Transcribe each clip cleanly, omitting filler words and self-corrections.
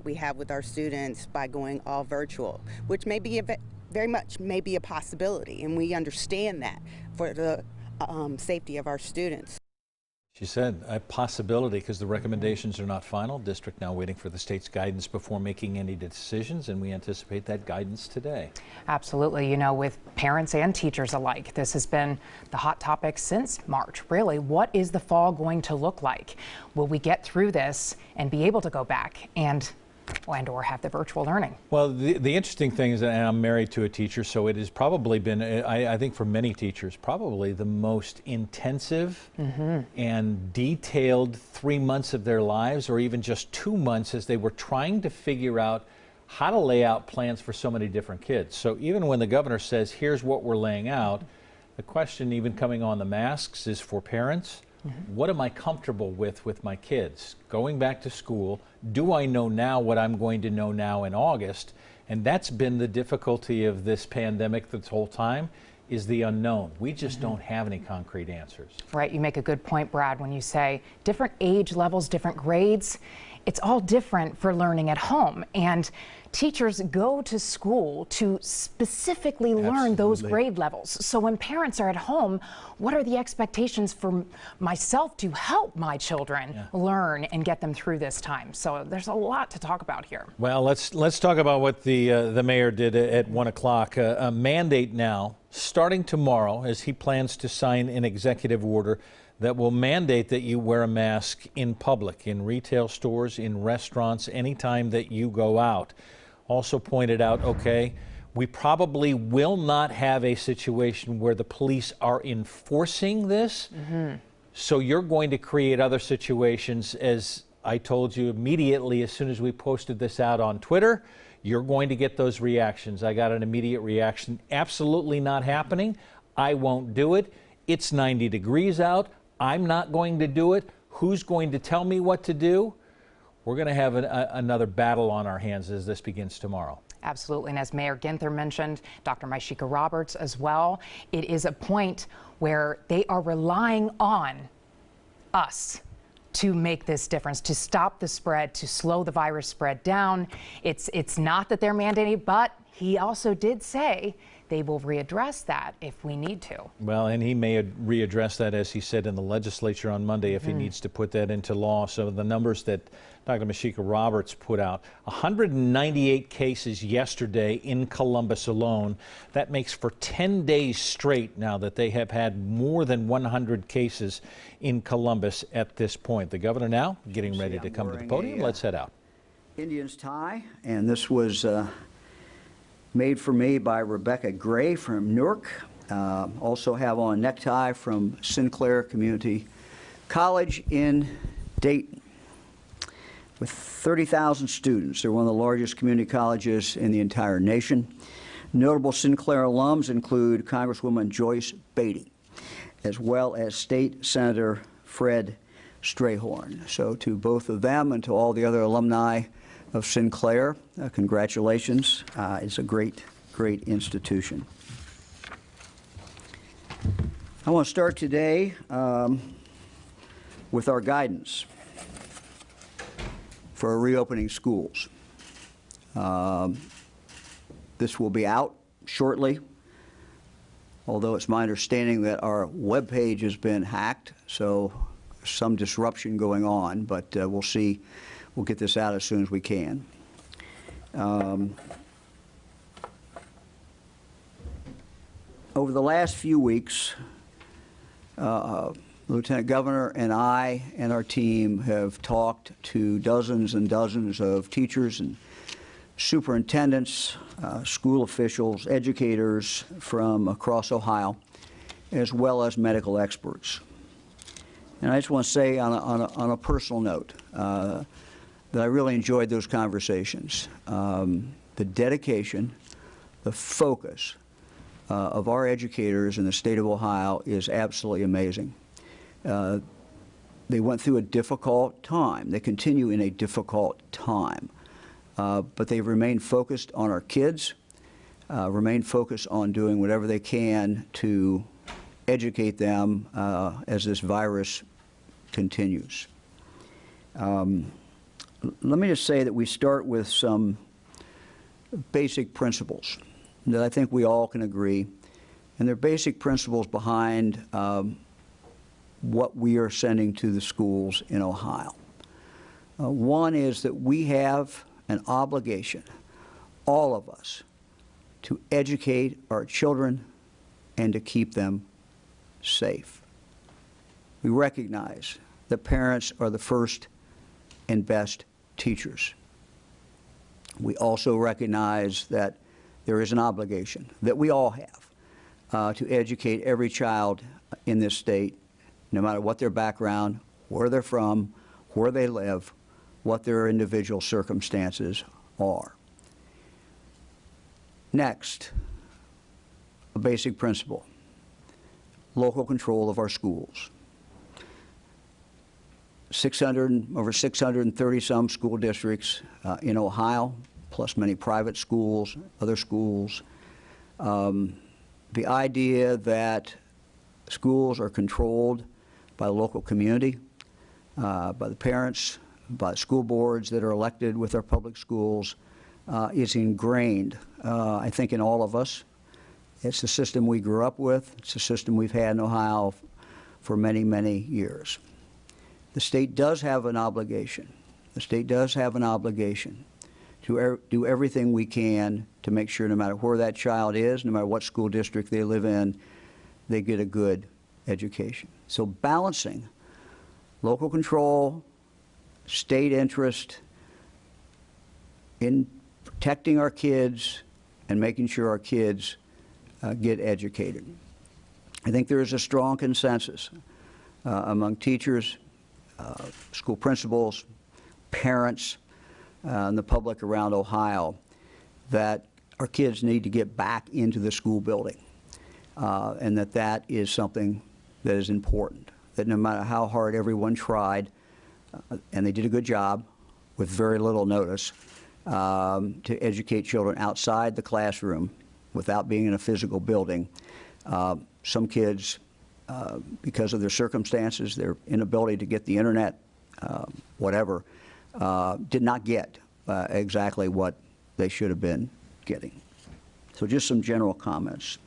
we have with our students by going all virtual, which may be very much may be a possibility, and we understand that for the safety of our students. She said a possibility because the recommendations are not final. District now waiting for the state's guidance before making any decisions, and we anticipate that guidance today. Absolutely. You know, with parents and teachers alike, this has been the hot topic since March. Really, what is the fall going to look like? Will we get through this and be able to go back and or have the virtual learning? Well, the interesting thing is that I'm married to a teacher, so it has probably been, I think for many teachers, probably the most intensive and detailed 3 months of their lives, or even just 2 months, as they were trying to figure out how to lay out plans for so many different kids. So even when the governor says, here's what we're laying out, the question even coming on the masks is for parents. What am I comfortable with my kids? Going back to school, do I know now what I'm going to know now in August? And that's been the difficulty of this pandemic this whole time, is the unknown. We just don't have any concrete answers. Right, you make a good point, Brad, when you say different age levels, different grades. It's all different for learning at home, and teachers go to school to specifically learn those grade levels. So when parents are at home, what are the expectations for myself to help my children learn and get them through this time? So there's a lot to talk about here. Well, let's talk about what the mayor did at 1 o'clock. A mandate now, starting tomorrow, as he plans to sign an executive order that will mandate that you wear a mask in public, in retail stores, in restaurants, anytime that you go out. Also pointed out, okay, we probably will not have a situation where the police are enforcing this. So you're going to create other situations, as I told you immediately as soon as we posted this out on Twitter. You're going to get those reactions. I got an immediate reaction. Absolutely not happening. I won't do it. It's 90 degrees out. I'm not going to do it. Who's going to tell me what to do? We're going to have another battle on our hands as this begins tomorrow. Absolutely, and as Mayor Ginther mentioned, Dr. Myshika Roberts as well, it is a point where they are relying on us to make this difference, to stop the spread, to slow the virus spread down. It's not that they're mandating, but he also did say they will readdress that if we need to. Well, and he may readdress that, as he said, in the legislature on Monday if he needs to put that into law. So the numbers that Dr. Myshika Roberts put out, 198 cases yesterday in Columbus alone. That makes for 10 days straight now that they have had more than 100 cases in Columbus at this point. The governor now getting ready to come to the podium. Let's head out. Indian's tie, and this was made for me by Rebecca Gray from Newark. Also have on a necktie from Sinclair Community College in Dayton. With 30,000 students, they're one of the largest community colleges in the entire nation. Notable Sinclair alums include Congresswoman Joyce Beatty, as well as State Senator Fred Strayhorn. So to both of them and to all the other alumni of Sinclair, congratulations. It's a great institution. I want to start today with our guidance for reopening schools. This will be out shortly, although it's my understanding that our webpage has been hacked, so some disruption going on, but we'll see. We'll get this out as soon as we can. Over the last few weeks, Lieutenant Governor and I and our team have talked to dozens and dozens of teachers and superintendents, school officials, educators from across Ohio, as well as medical experts. And I just want to say on a personal note that I really enjoyed those conversations. The dedication, the focus of our educators in the state of Ohio is absolutely amazing. They went through a difficult time. They continue in a difficult time. But they remain focused on our kids, remain focused on doing whatever they can to educate them as this virus continues. let me just say that we start with some basic principles that I think we all can agree, and they're basic principles behind what we are sending to the schools in Ohio. One is that we have an obligation, all of us, to educate our children and to keep them safe. We recognize that parents are the first and best teachers. We also recognize that there is an obligation that we all have to educate every child in this state, no matter what their background, where they're from, where they live, what their individual circumstances are. Next, a basic principle: local control of our schools. Over 630 some school districts in Ohio, plus many private schools, other schools. The idea that schools are controlled by the local community, by the parents, by school boards that are elected with our public schools is ingrained, I think, in all of us. It's the system we grew up with. It's the system we've had in Ohio for many, many years. The state does have an obligation. The state does have an obligation to do everything we can to make sure no matter where that child is, no matter what school district they live in, they get a good education. So balancing local control, state interest in protecting our kids and making sure our kids get educated. I think there is a strong consensus among teachers, school principals, parents, and the public around Ohio that our kids need to get back into the school building, and that is something that is important, that no matter how hard everyone tried, and they did a good job with very little notice, to educate children outside the classroom without being in a physical building. Some kids, because of their circumstances, their inability to get the internet, whatever, did not get exactly what they should have been getting. So just some general comments.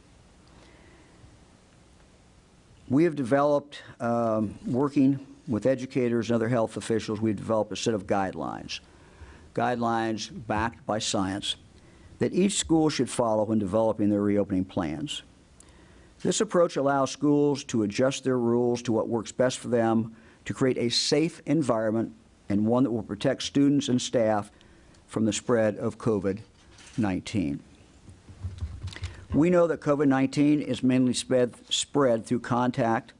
We have developed, working with educators and other health officials, we've developed a set of guidelines backed by science that each school should follow when developing their reopening plans. This approach allows schools to adjust their rules to what works best for them to create a safe environment and one that will protect students and staff from the spread of COVID-19. We know that COVID-19 is mainly spread through contact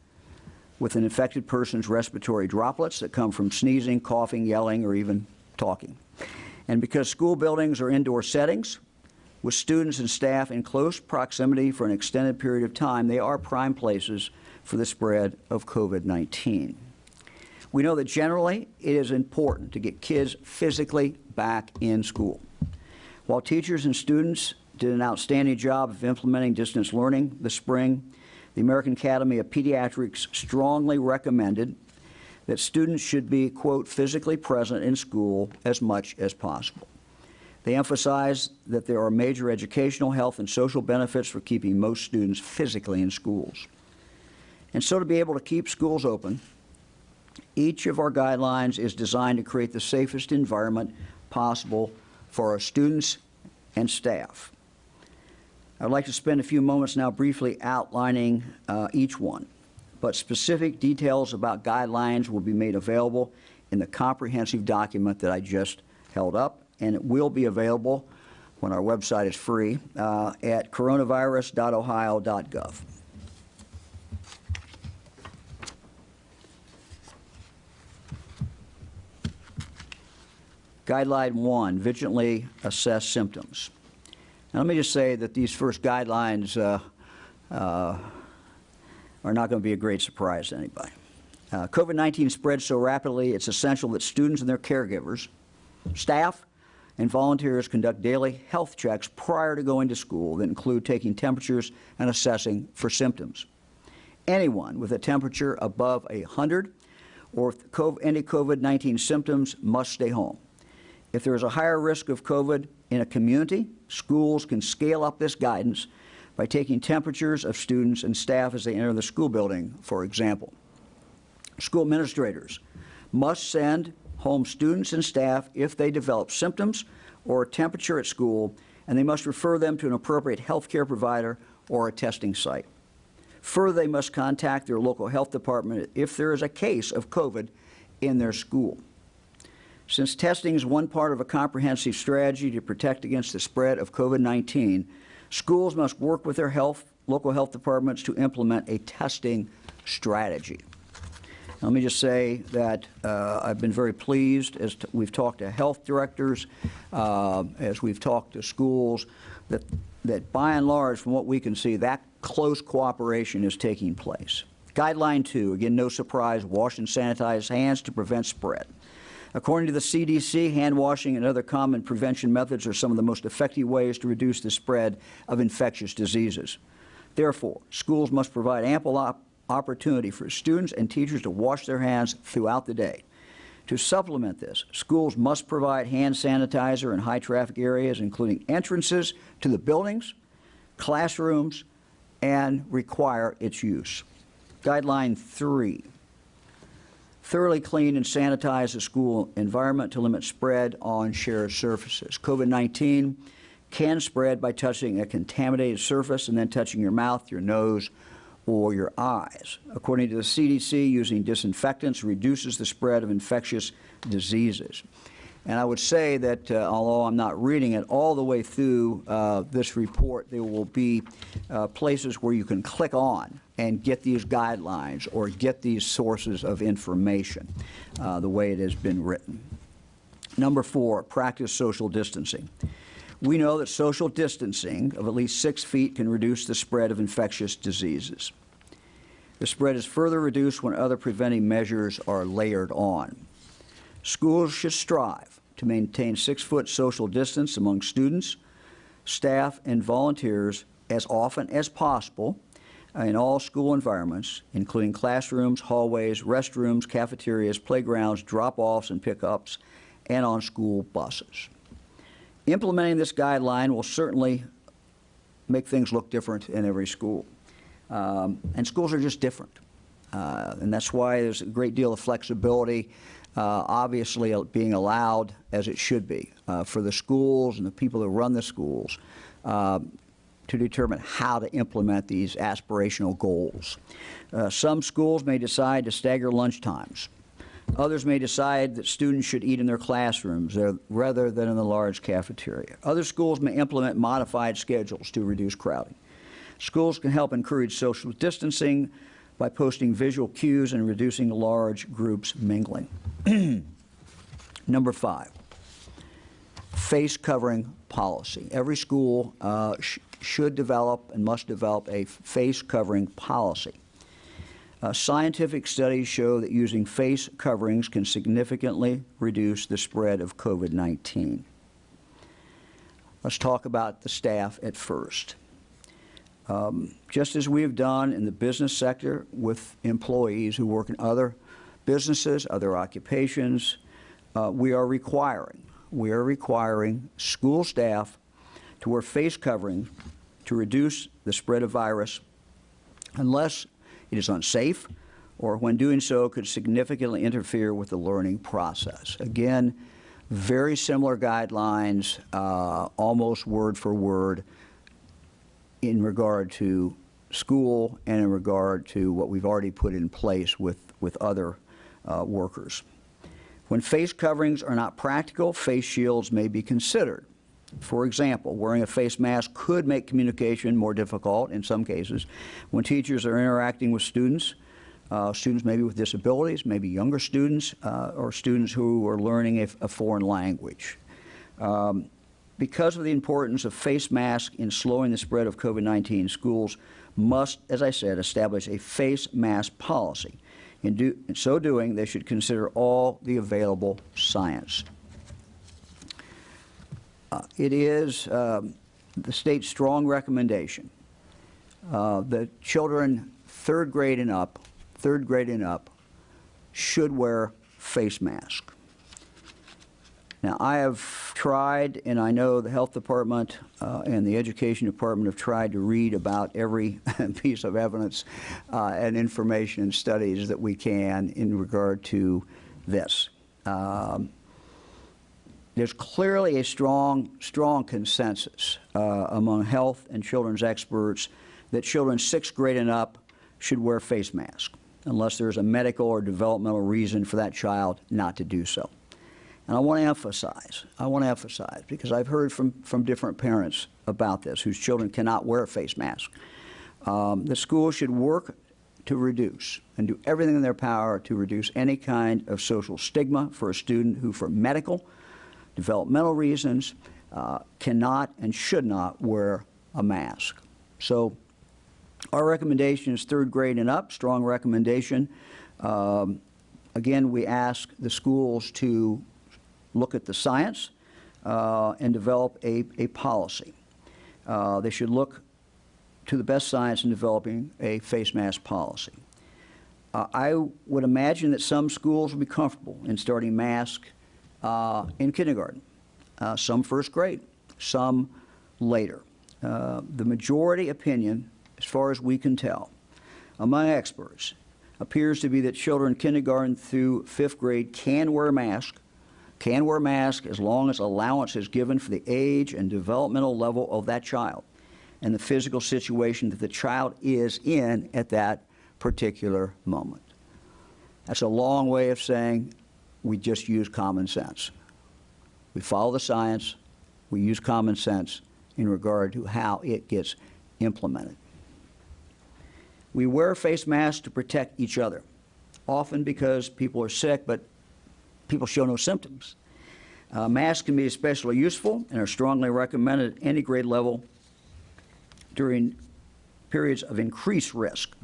with an infected person's respiratory droplets that come from sneezing, coughing, yelling, or even talking. And because school buildings are indoor settings, with students and staff in close proximity for an extended period of time, they are prime places for the spread of COVID-19. We know that generally it is important to get kids physically back in school. While teachers and students did an outstanding job of implementing distance learning this spring, the American Academy of Pediatrics strongly recommended that students should be, quote, physically present in school as much as possible. They emphasize that there are major educational, health, and social benefits for keeping most students physically in schools. And so to be able to keep schools open, each of our guidelines is designed to create the safest environment possible for our students and staff. I'd like to spend a few moments now briefly outlining each one, but specific details about guidelines will be made available in the comprehensive document that I just held up, and it will be available when our website is free at coronavirus.ohio.gov. Guideline 1, vigilantly assess symptoms. Now, let me just say that these first guidelines are not going to be a great surprise to anybody. COVID-19 spreads so rapidly, it's essential that students and their caregivers, staff, and volunteers conduct daily health checks prior to going to school that include taking temperatures and assessing for symptoms. Anyone with a temperature above 100 or any COVID-19 symptoms must stay home. If there is a higher risk of COVID in a community, schools can scale up this guidance by taking temperatures of students and staff as they enter the school building, for example. School administrators must send home students and staff if they develop symptoms or a temperature at school, and they must refer them to an appropriate health care provider or a testing site. Further, they must contact their local health department if there is a case of COVID in their school. Since testing is one part of a comprehensive strategy to protect against the spread of COVID-19, schools must work with their local health departments to implement a testing strategy. Let me just say that I've been very pleased as we've talked to health directors, as we've talked to schools, that by and large, from what we can see, that close cooperation is taking place. Guideline 2, again, no surprise, wash and sanitize hands to prevent spread. According to the CDC, hand washing and other common prevention methods are some of the most effective ways to reduce the spread of infectious diseases. Therefore, schools must provide ample opportunity for students and teachers to wash their hands throughout the day. To supplement this, schools must provide hand sanitizer in high traffic areas, including entrances to the buildings, classrooms, and require its use. Guideline 3, thoroughly clean and sanitize the school environment to limit spread on shared surfaces. COVID-19 can spread by touching a contaminated surface and then touching your mouth, your nose, or your eyes. According to the CDC, using disinfectants reduces the spread of infectious diseases. And I would say that, although I'm not reading it all the way through this report, there will be places where you can click on and get these guidelines or get these sources of information the way it has been written. Number 4, practice social distancing. We know that social distancing of at least 6 feet can reduce the spread of infectious diseases. The spread is further reduced when other preventing measures are layered on. Schools should strive to maintain 6-foot social distance among students, staff, and volunteers as often as possible in all school environments, including classrooms, hallways, restrooms, cafeterias, playgrounds, drop-offs and pickups, and on school buses. Implementing this guideline will certainly make things look different in every school. And schools are just different. And that's why there's a great deal of flexibility, obviously being allowed, as it should be, for the schools and the people who run the schools to determine how to implement these aspirational goals. Some schools may decide to stagger lunch times. Others may decide that students should eat in their classrooms rather than in the large cafeteria. Other schools may implement modified schedules to reduce crowding. Schools can help encourage social distancing by posting visual cues and reducing large groups mingling. Number 5, face covering policy. Every school should develop and must develop a face covering policy. Scientific studies show that using face coverings can significantly reduce the spread of COVID-19. Let's talk about the staff at first. Just as we have done in the business sector with employees who work in other businesses, other occupations, we are requiring school staff to wear face coverings to reduce the spread of virus unless it is unsafe or when doing so could significantly interfere with the learning process. Again, very similar guidelines, almost word for word, in regard to school and in regard to what we've already put in place with other workers. When face coverings are not practical, face shields may be considered. For example, wearing a face mask could make communication more difficult in some cases when teachers are interacting with students, students maybe with disabilities, maybe younger students, or students who are learning a foreign language. Because of the importance of face masks in slowing the spread of COVID-19, schools must, as I said, establish a face mask policy. In so doing, they should consider all the available science. It is the state's strong recommendation that children third grade and up should wear face masks. Now, I have tried, and I know the health department and the education department have tried to read about every piece of evidence and information and studies that we can in regard to this. There's clearly a strong consensus among health and children's experts that children 6th grade and up should wear face masks unless there's a medical or developmental reason for that child not to do so. And I want to emphasize, because I've heard from different parents about this whose children cannot wear a face mask. The school should work to reduce and do everything in their power to reduce any kind of social stigma for a student who, for medical, developmental reasons, cannot and should not wear a mask. So our recommendation is 3rd grade and up, strong recommendation. Again, we ask the schools to look at the science and develop a policy. They should look to the best science in developing a face mask policy. I would imagine that some schools will be comfortable in starting masks in kindergarten, some 1st grade, some later. The majority opinion, as far as we can tell, among experts, appears to be that children kindergarten through 5th grade can wear masks as long as allowance is given for the age and developmental level of that child and the physical situation that the child is in at that particular moment. That's a long way of saying we just use common sense. We follow the science, we use common sense in regard to how it gets implemented. We wear face masks to protect each other, often because people are sick, but people show no symptoms. Masks can be especially useful and are strongly recommended at any grade level during periods of increased risk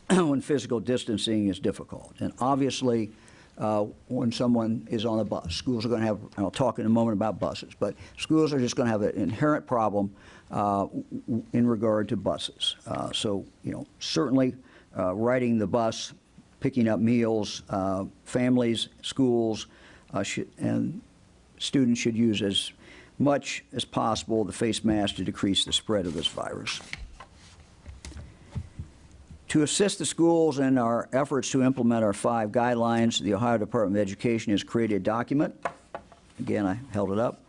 when physical distancing is difficult. And obviously, when someone is on a bus, schools are going to have, and I'll talk in a moment about buses, but schools are just going to have an inherent problem in regard to buses. So, certainly riding the bus, picking up meals, families, schools, and students should use as much as possible the face mask to decrease the spread of this virus. To assist the schools in our efforts to implement our 5 guidelines, the Ohio Department of Education has created a document. Again, I held it up.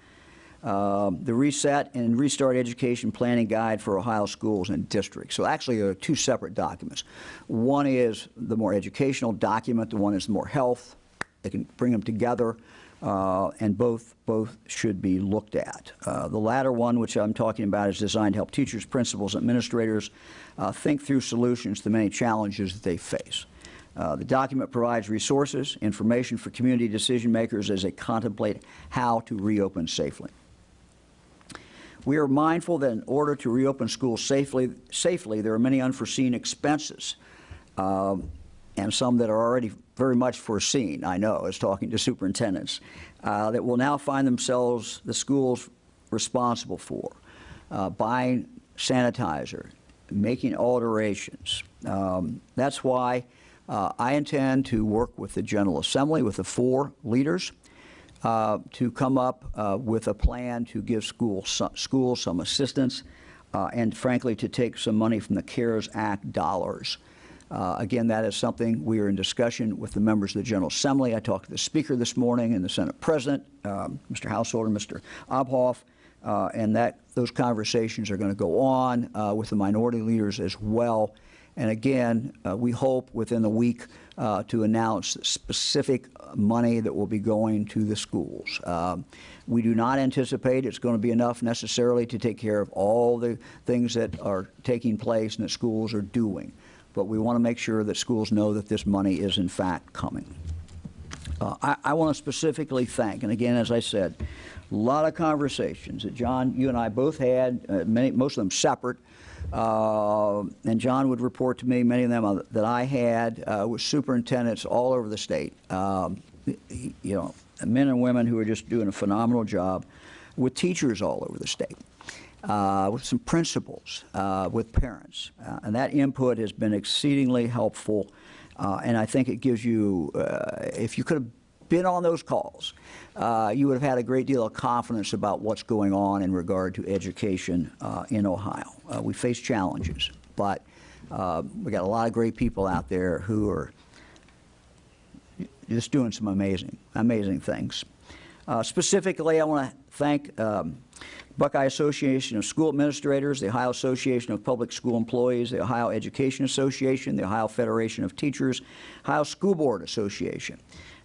The Reset and Restart Education Planning Guide for Ohio Schools and Districts. So actually, there are 2 separate documents. One is the more educational document. The one is the more health. They can bring them together, and both should be looked at. The latter one, which I'm talking about, is designed to help teachers, principals, and administrators think through solutions to many challenges that they face. The document provides resources, information for community decision makers as they contemplate how to reopen safely. We are mindful that in order to reopen schools safely, there are many unforeseen expenses, and some that are already very much foreseen, I know, as talking to superintendents, that will now find themselves, the schools, responsible for. Buying sanitizer, making alterations. That's why I intend to work with the General Assembly, with the 4 leaders, to come up with a plan to give schools some assistance and, frankly, to take some money from the CARES Act dollars. Again, that is something we are in discussion with the members of the General Assembly. I talked to the Speaker this morning and the Senate President, Mr. Householder, Mr. Obhoff, and those conversations are going to go on with the minority leaders as well. And again, we hope within the week to announce specific money that will be going to the schools. We do not anticipate it's going to be enough necessarily to take care of all the things that are taking place and that schools are doing. But we want to make sure that schools know that this money is in fact coming. I want to specifically thank, and again, as I said, a lot of conversations that John, you and I both had, most of them separate, and John would report to me many of them that I had with superintendents all over the state. Men and women who are just doing a phenomenal job, with teachers all over the state. With some principals, with parents. And that input has been exceedingly helpful And I think it gives you, if you could have been on those calls, you would have had a great deal of confidence about what's going on in regard to education in Ohio. We face challenges, but we got a lot of great people out there who are just doing some amazing things. Specifically, I want to thank Buckeye Association of School Administrators, the Ohio Association of Public School Employees, the Ohio Education Association, the Ohio Federation of Teachers, Ohio School Board Association,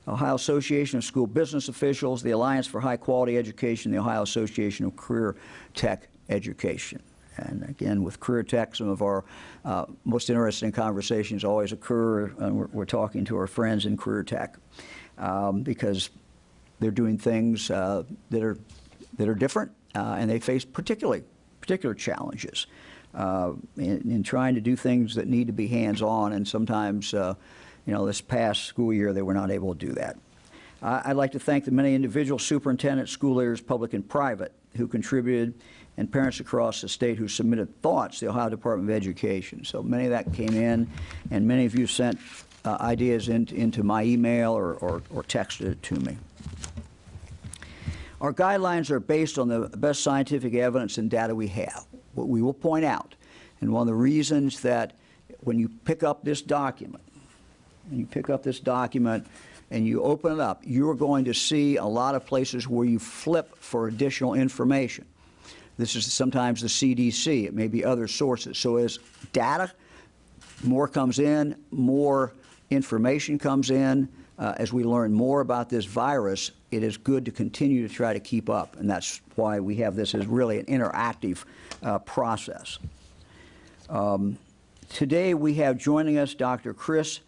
Ohio Association of School Business Officials, the Alliance for High Quality Education, the Ohio Association of Career Tech Education. And again, with Career Tech, some of our most interesting conversations always occur, and we're talking to our friends in Career Tech because they're doing things that are different, and they face particular challenges in trying to do things that need to be hands-on, and sometimes, this past school year they were not able to do that. I'd like to thank the many individual superintendents, school leaders, public and private, who contributed, and parents across the state who submitted thoughts to the Ohio Department of Education. So many of that came in, and many of you sent ideas into my email or texted it to me. Our guidelines are based on the best scientific evidence and data we have. What we will point out, and one of the reasons that when you pick up this document, and you open it up, you're going to see a lot of places where you flip for additional information. This is sometimes the CDC. It may be other sources. So as data, more comes in, more information comes in. As we learn more about this virus, it is good to continue to try to keep up. And that's why we have this as really an interactive process. Today we have joining us Dr. Chris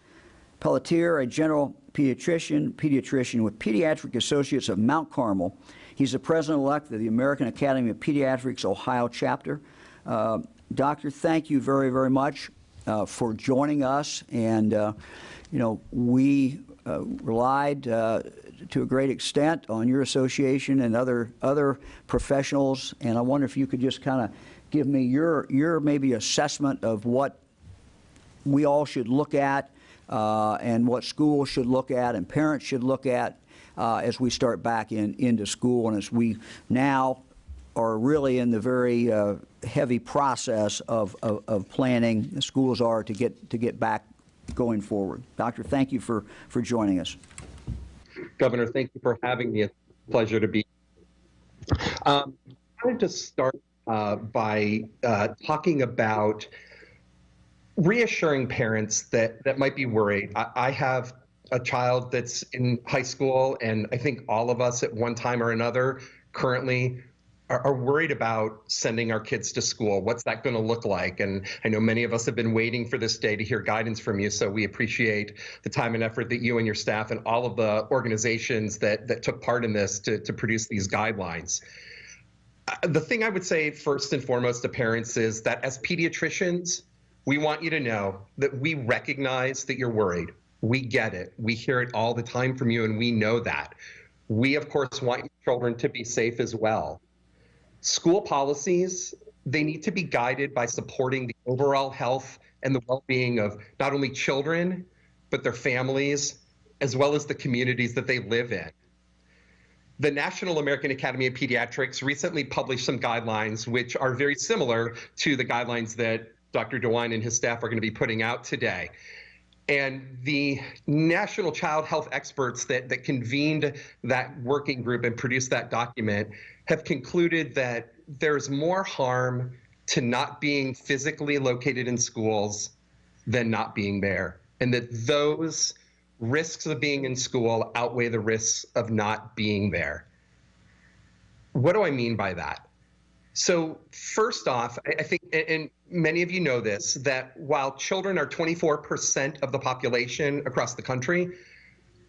Pelletier, a general pediatrician with Pediatric Associates of Mount Carmel. He's the president-elect of the American Academy of Pediatrics Ohio chapter. Doctor, thank you very, very much for joining us. And, we relied to a great extent on your association and other professionals. And I wonder if you could just kind of give me your maybe assessment of what we all should look at and what schools should look at and parents should look at as we start back into school, and as we now are really in the very heavy process of planning, the schools are to get back going forward. Doctor, thank you for joining us. Governor, thank you for having me. It's a pleasure to be here. I wanted to start by talking about reassuring parents that might be worried. I have a child that's in high school, and I think all of us at one time or another currently are worried about sending our kids to school. What's that going to look like? And I know many of us have been waiting for this day to hear guidance from you, so we appreciate the time and effort that you and your staff and all of the organizations that took part in this to produce these guidelines. The thing I would say first and foremost to parents is that as pediatricians, we want you to know that we recognize that you're worried. We get it. We hear it all the time from you, and we know that. We, of course, want your children to be safe as well. School policies, they need to be guided by supporting the overall health and the well-being of not only children, but their families, as well as the communities that they live in. The National American Academy of Pediatrics recently published some guidelines which are very similar to the guidelines that Dr. DeWine and his staff are going to be putting out today. And the national child health experts that convened that working group and produced that document have concluded that there's more harm to not being physically located in schools than not being there, and that those risks of being in school outweigh the risks of not being there. What do I mean by that? So first off, I think, and many of you know this, that while children are 24% of the population across the country,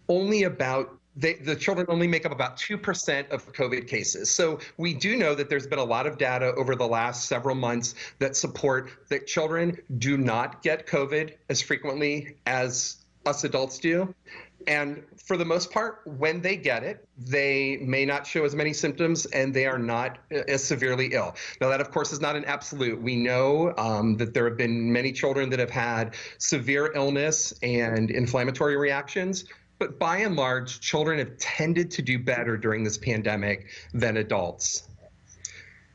the children only make up about 2% of COVID cases. So we do know that there's been a lot of data over the last several months that support that children do not get COVID as frequently as us adults do. And for the most part, when they get it, they may not show as many symptoms and they are not as severely ill. Now, that, of course, is not an absolute. We know that there have been many children that have had severe illness and inflammatory reactions. But by and large, children have tended to do better during this pandemic than adults.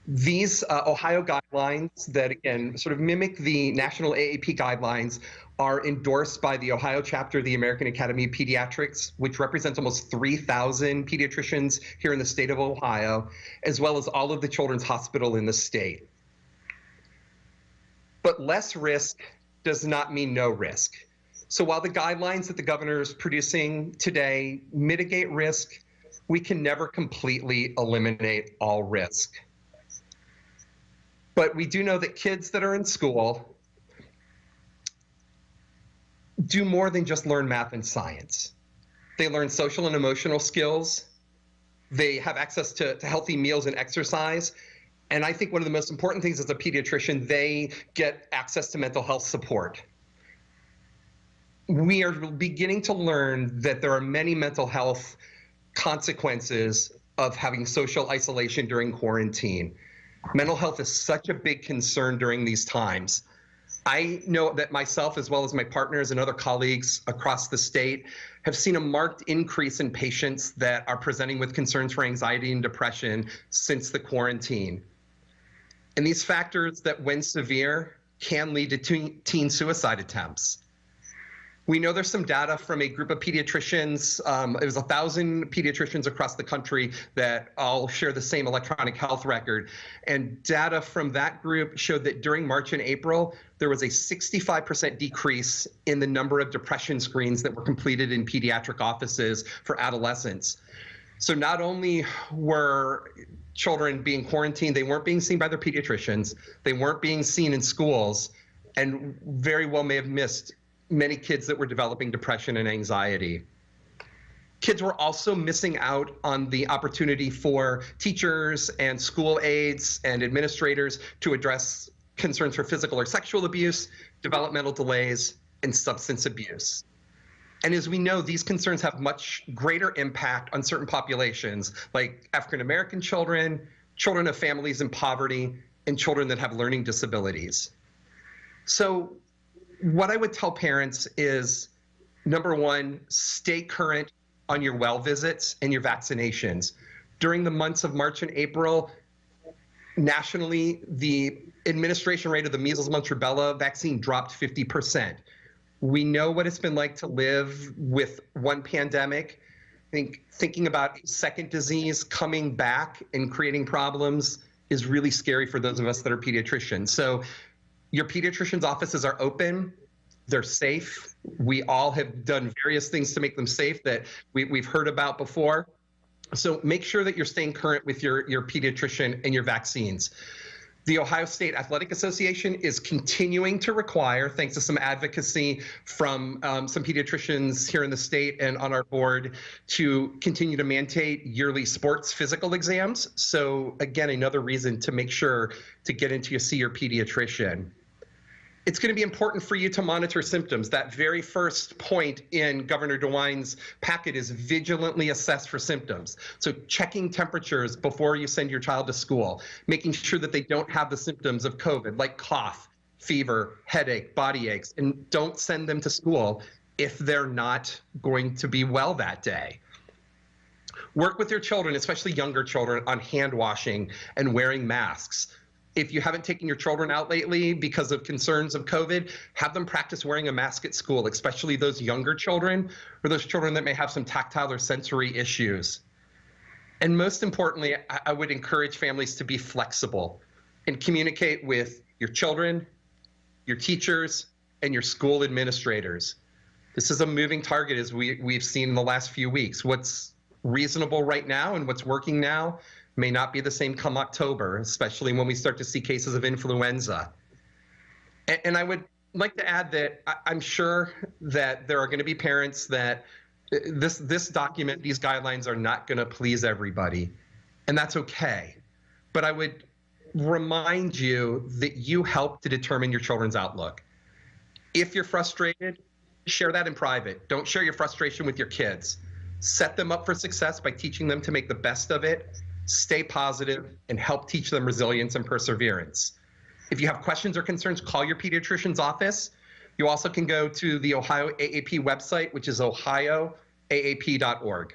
These Ohio guidelines that, again, sort of mimic the national AAP guidelines are endorsed by the Ohio chapter of the American Academy of Pediatrics, which represents almost 3,000 pediatricians here in the state of Ohio, as well as all of the children's hospital in the state. But less risk does not mean no risk. So while the guidelines that the governor is producing today mitigate risk, we can never completely eliminate all risk. But we do know that kids that are in school do more than just learn math and science. They learn social and emotional skills. They have access to healthy meals and exercise. And I think one of the most important things as a pediatrician, they get access to mental health support. We are beginning to learn that there are many mental health consequences of having social isolation during quarantine. Mental health is such a big concern during these times. I know that myself, as well as my partners and other colleagues across the state, have seen a marked increase in patients that are presenting with concerns for anxiety and depression since the quarantine. And these factors that, when severe, can lead to teen suicide attempts. We know there's some data from a group of pediatricians. It was 1,000 pediatricians across the country that all share the same electronic health record. And data from that group showed that during March and April, there was a 65% decrease in the number of depression screens that were completed in pediatric offices for adolescents. So not only were children being quarantined, they weren't being seen by their pediatricians, they weren't being seen in schools, and very well may have missed many kids that were developing depression and anxiety. Kids were also missing out on the opportunity for teachers and school aides and administrators to address concerns for physical or sexual abuse, developmental delays, and substance abuse. And as we know, these concerns have much greater impact on certain populations, like African American children, children of families in poverty, and children that have learning disabilities. So what I would tell parents is, number one, stay current on your well visits and your vaccinations. During the months of March and April, nationally, the administration rate of the measles, mumps, rubella vaccine dropped 50%. We know what it's been like to live with one pandemic. Thinking about a second disease coming back and creating problems is really scary for those of us that are pediatricians. So your pediatrician's offices are open, they're safe. We all have done various things to make them safe that we've heard about before. So make sure that you're staying current with your pediatrician and your vaccines. The Ohio State Athletic Association is continuing to require, thanks to some advocacy from some pediatricians here in the state and on our board, to continue to mandate yearly sports physical exams. So again, another reason to make sure to get into see your pediatrician. It's going to be important for you to monitor symptoms. That very first point in Governor DeWine's packet is vigilantly assess for symptoms. So checking temperatures before you send your child to school, making sure that they don't have the symptoms of COVID, like cough, fever, headache, body aches, and don't send them to school if they're not going to be well that day. Work with your children, especially younger children, on hand washing and wearing masks. If you haven't taken your children out lately because of concerns of COVID, have them practice wearing a mask at school, especially those younger children or those children that may have some tactile or sensory issues. And most importantly, I would encourage families to be flexible and communicate with your children, your teachers, and your school administrators. This is a moving target, as we've seen in the last few weeks. What's reasonable right now and what's working now may not be the same come October, especially when we start to see cases of influenza. And I would like to add that I'm sure that there are going to be parents that this document, these guidelines are not going to please everybody, and that's okay. But I would remind you that you help to determine your children's outlook. If you're frustrated, share that in private. Don't share your frustration with your kids. Set them up for success by teaching them to make the best of it, stay positive, and help teach them resilience and perseverance. If you have questions or concerns, call your pediatrician's office. You also can go to the Ohio AAP website, which is ohioaap.org.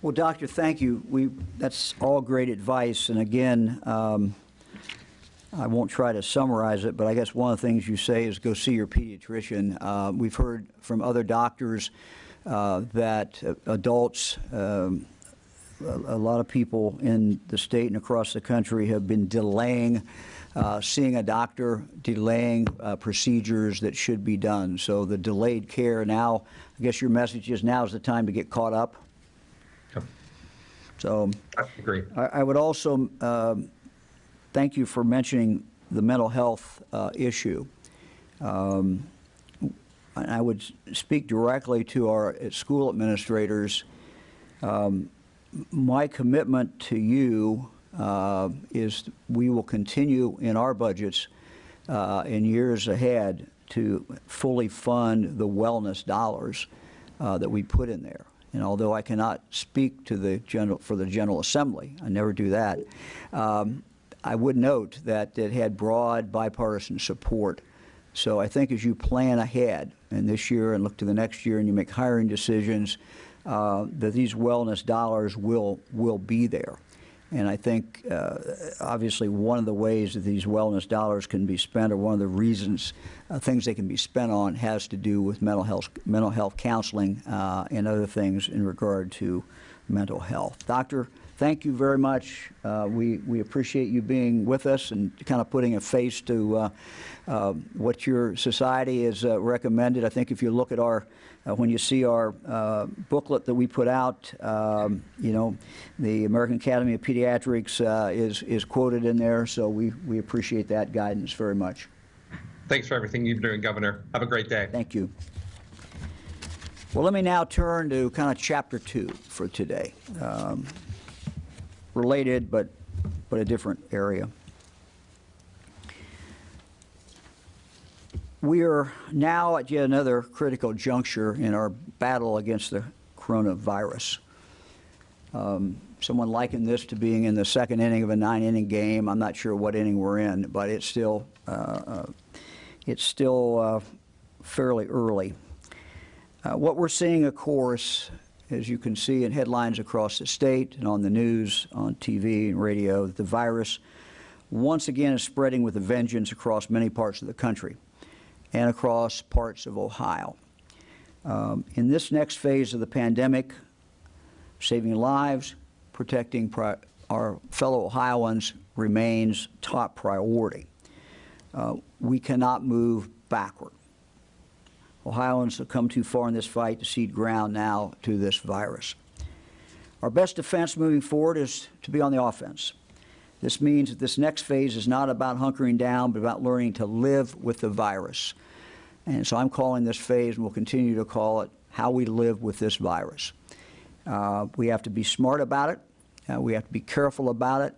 Well, Doctor, thank you. That's all great advice. And again, I won't try to summarize it, but I guess one of the things you say is go see your pediatrician. We've heard from other doctors that adults, a lot of people in the state and across the country have been delaying seeing a doctor, delaying procedures that should be done. So the delayed care now, I guess your message is now is the time to get caught up. So I agree. I would also thank you for mentioning the mental health issue. I would speak directly to our school administrators. My commitment to you is we will continue in our budgets in years ahead to fully fund the wellness dollars that we put in there. And although I cannot speak to the General Assembly, I never do that, I would note that it had broad bipartisan support. So I think as you plan ahead in this year and look to the next year and you make hiring decisions, that these wellness dollars will be there. And I think obviously one of the ways that these wellness dollars can be spent, or one of the reasons things they can be spent on, has to do with mental health counseling and other things in regard to mental health. Doctor, thank you very much. We appreciate you being with us and kind of putting a face to what your society has recommended. I think if you look at our when you see our booklet that we put out, you know, the American Academy of Pediatrics is quoted in there, so we appreciate that guidance very much. Thanks for everything you're doing, Governor. Have a great day. Thank you. Well, let me now turn to kind of Chapter 2 for today. Related, but a different area. We are now at yet another critical juncture in our battle against the coronavirus. Someone likened this to being in the second inning of a 9-inning game. I'm not sure what inning we're in, but it's still fairly early. What we're seeing, of course, as you can see in headlines across the state and on the news, on TV and radio, that the virus once again is spreading with a vengeance across many parts of the country and across parts of Ohio. In this next phase of the pandemic, saving lives, protecting our fellow Ohioans remains top priority. We cannot move backward. Ohioans have come too far in this fight to cede ground now to this virus. Our best defense moving forward is to be on the offense. This means that this next phase is not about hunkering down, but about learning to live with the virus. And so I'm calling this phase, and we'll continue to call it, how we live with this virus. We have to be smart about it. We have to be careful about it.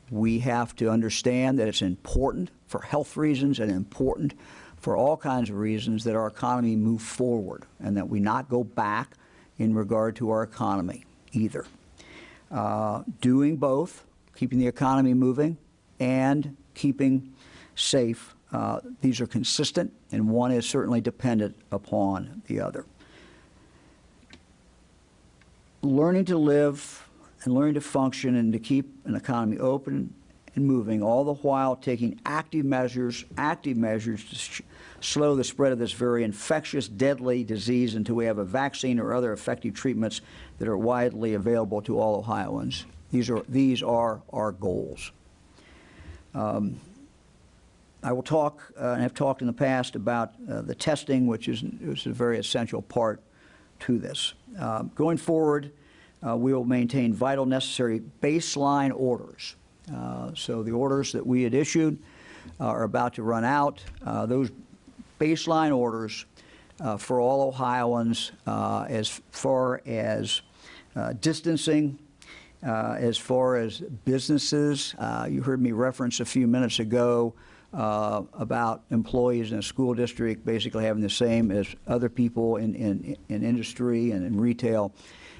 We have to understand that it's important for health reasons and important for all kinds of reasons that our economy move forward and that we not go back in regard to our economy either. Doing both, keeping the economy moving and keeping safe, these are consistent, and one is certainly dependent upon the other. Learning to live and learning to function and to keep an economy open and moving, all the while taking active measures to slow the spread of this very infectious, deadly disease until we have a vaccine or other effective treatments that are widely available to all Ohioans. These are our goals. I will talk, and have talked in the past, about the testing, which is a very essential part to this. Going forward, we will maintain vital, necessary baseline orders. So the orders that we had issued are about to run out. Those baseline orders for all Ohioans as far as distancing, as far as businesses. You heard me reference a few minutes ago about employees in a school district basically having the same as other people in industry and in retail.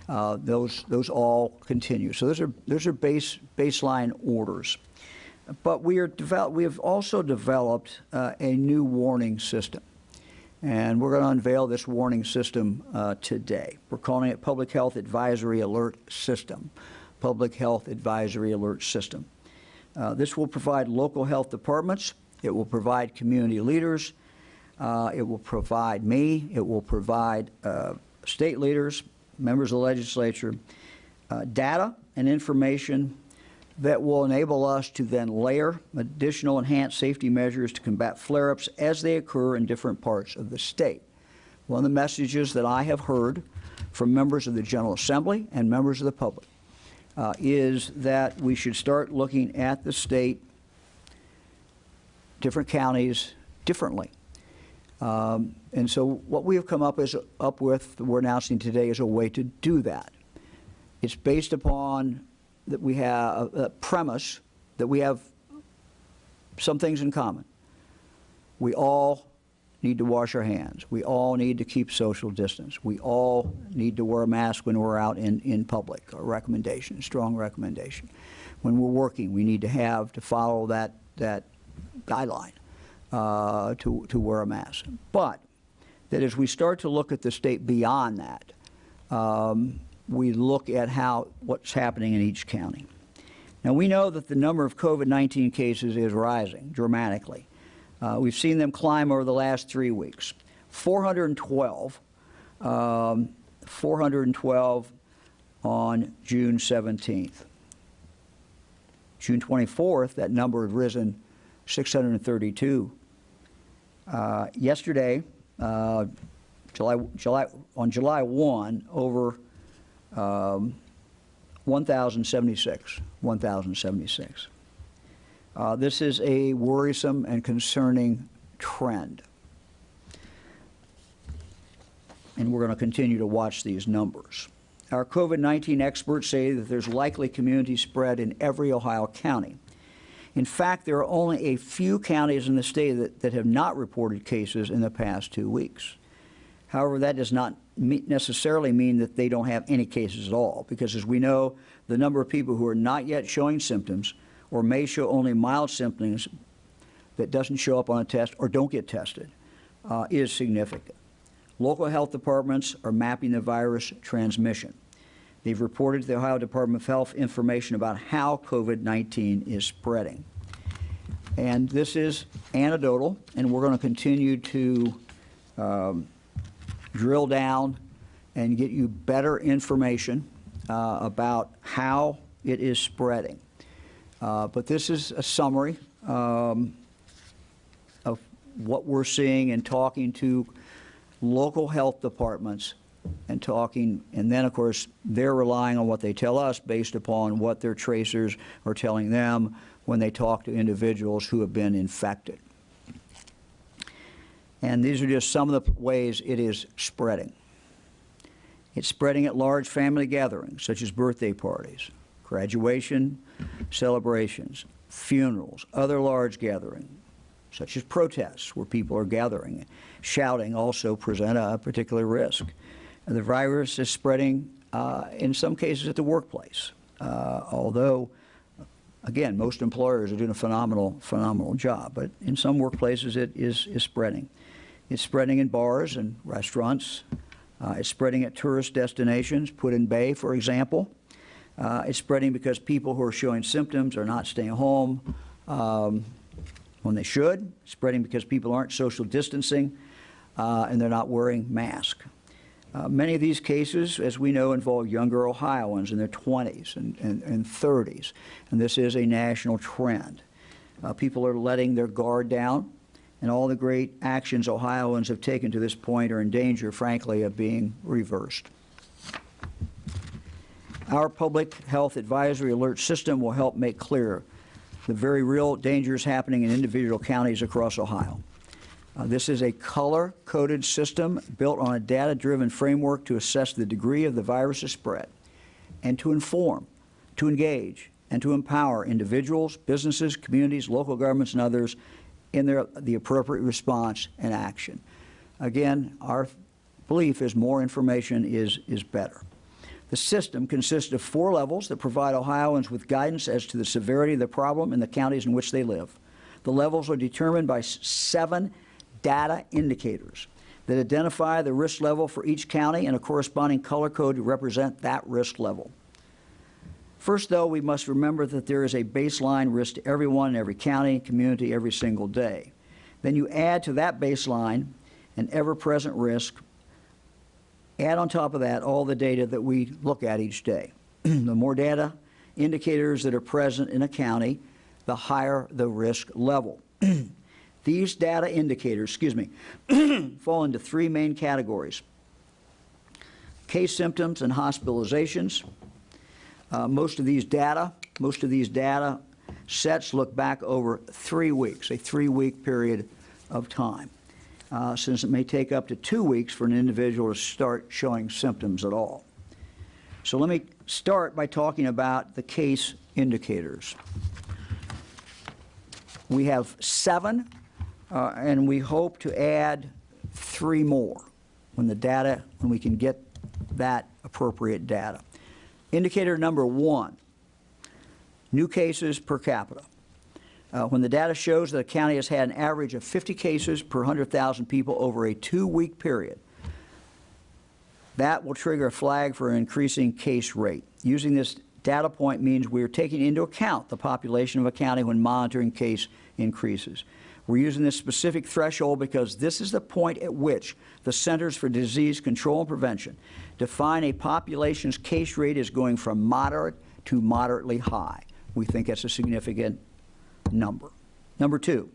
Those all continue. So those are baseline orders. But we have also developed a new warning system. And we're going to unveil this warning system today. We're calling it Public Health Advisory Alert System. Public Health Advisory Alert System. This will provide local health departments. It will provide community leaders. It will provide me. It will provide state leaders, members of the legislature, data and information that will enable us to then layer additional enhanced safety measures to combat flare-ups as they occur in different parts of the state. One of the messages that I have heard from members of the General Assembly and members of the public is that we should start looking at the state, different counties, differently. And so what we have come up with, we're announcing today, is a way to do that. It's based upon that we have a premise that we have some things in common. We all need to wash our hands. We all need to keep social distance. We all need to wear a mask when we're out in public, a recommendation, a strong recommendation. When we're working, we need to follow that guideline to wear a mask. But that as we start to look at the state beyond that, we look at what's happening in each county. Now, we know that the number of COVID-19 cases is rising dramatically. We've seen them climb over the last 3 weeks. 412 on June 17th. June 24th, that number had risen 632. Yesterday, on July 1, over 1,076. This is a worrisome and concerning trend. And we're going to continue to watch these numbers. Our COVID-19 experts say that there's likely community spread in every Ohio county. In fact, there are only a few counties in the state that have not reported cases in the past 2 weeks. However, that does not necessarily mean that they don't have any cases at all, because as we know, the number of people who are not yet showing symptoms or may show only mild symptoms that doesn't show up on a test or don't get tested is significant. Local health departments are mapping the virus transmission. They've reported to the Ohio Department of Health information about how COVID-19 is spreading. And this is anecdotal, and we're going to continue to drill down and get you better information about how it is spreading. But this is a summary of what we're seeing and talking to local health departments and then of course they're relying on what they tell us based upon what their tracers are telling them when they talk to individuals who have been infected. And these are just some of the ways it is spreading. It's spreading at large family gatherings, such as birthday parties, graduation celebrations, funerals, other large gatherings, such as protests where people are gathering. Shouting also present a particular risk. And the virus is spreading in some cases at the workplace, although, again, most employers are doing a phenomenal job, but in some workplaces it is spreading. It's spreading in bars and restaurants. It's spreading at tourist destinations, Put-in Bay, for example. It's spreading because people who are showing symptoms are not staying home when they should. It's spreading because people aren't social distancing and they're not wearing masks. Many of these cases, as we know, involve younger Ohioans in their 20s and 30s, and this is a national trend. People are letting their guard down, and all the great actions Ohioans have taken to this point are in danger, frankly, of being reversed. Our public health advisory alert system will help make clear the very real dangers happening in individual counties across Ohio. This is a color-coded system built on a data-driven framework to assess the degree of the virus's spread and to inform, to engage, and to empower individuals, businesses, communities, local governments, and others in the appropriate response and action. Again, our belief is more information is better. The system consists of 4 levels that provide Ohioans with guidance as to the severity of the problem in the counties in which they live. The levels are determined by 7 data indicators that identify the risk level for each county and a corresponding color code to represent that risk level. First, though, we must remember that there is a baseline risk to everyone in every county and community every single day. Then you add to that baseline an ever-present risk. Add on top of that all the data that we look at each day. The more data indicators that are present in a county, the higher the risk level. These data indicators, fall into 3 main categories: case symptoms and hospitalizations. Most of these data sets look back over 3 weeks, a 3-week period of time, since it may take up to 2 weeks for an individual to start showing symptoms at all. So let me start by talking about the case indicators. We have 7, and we hope to add 3 more when we can get that appropriate data. Indicator number 1, new cases per capita. When the data shows that a county has had an average of 50 cases per 100,000 people over a 2-week period, that will trigger a flag for an increasing case rate. Using this data point means we are taking into account the population of a county when monitoring case increases. We're using this specific threshold because this is the point at which the Centers for Disease Control and Prevention define a population's case rate as going from moderate to moderately high. We think that's a significant number. Number 2,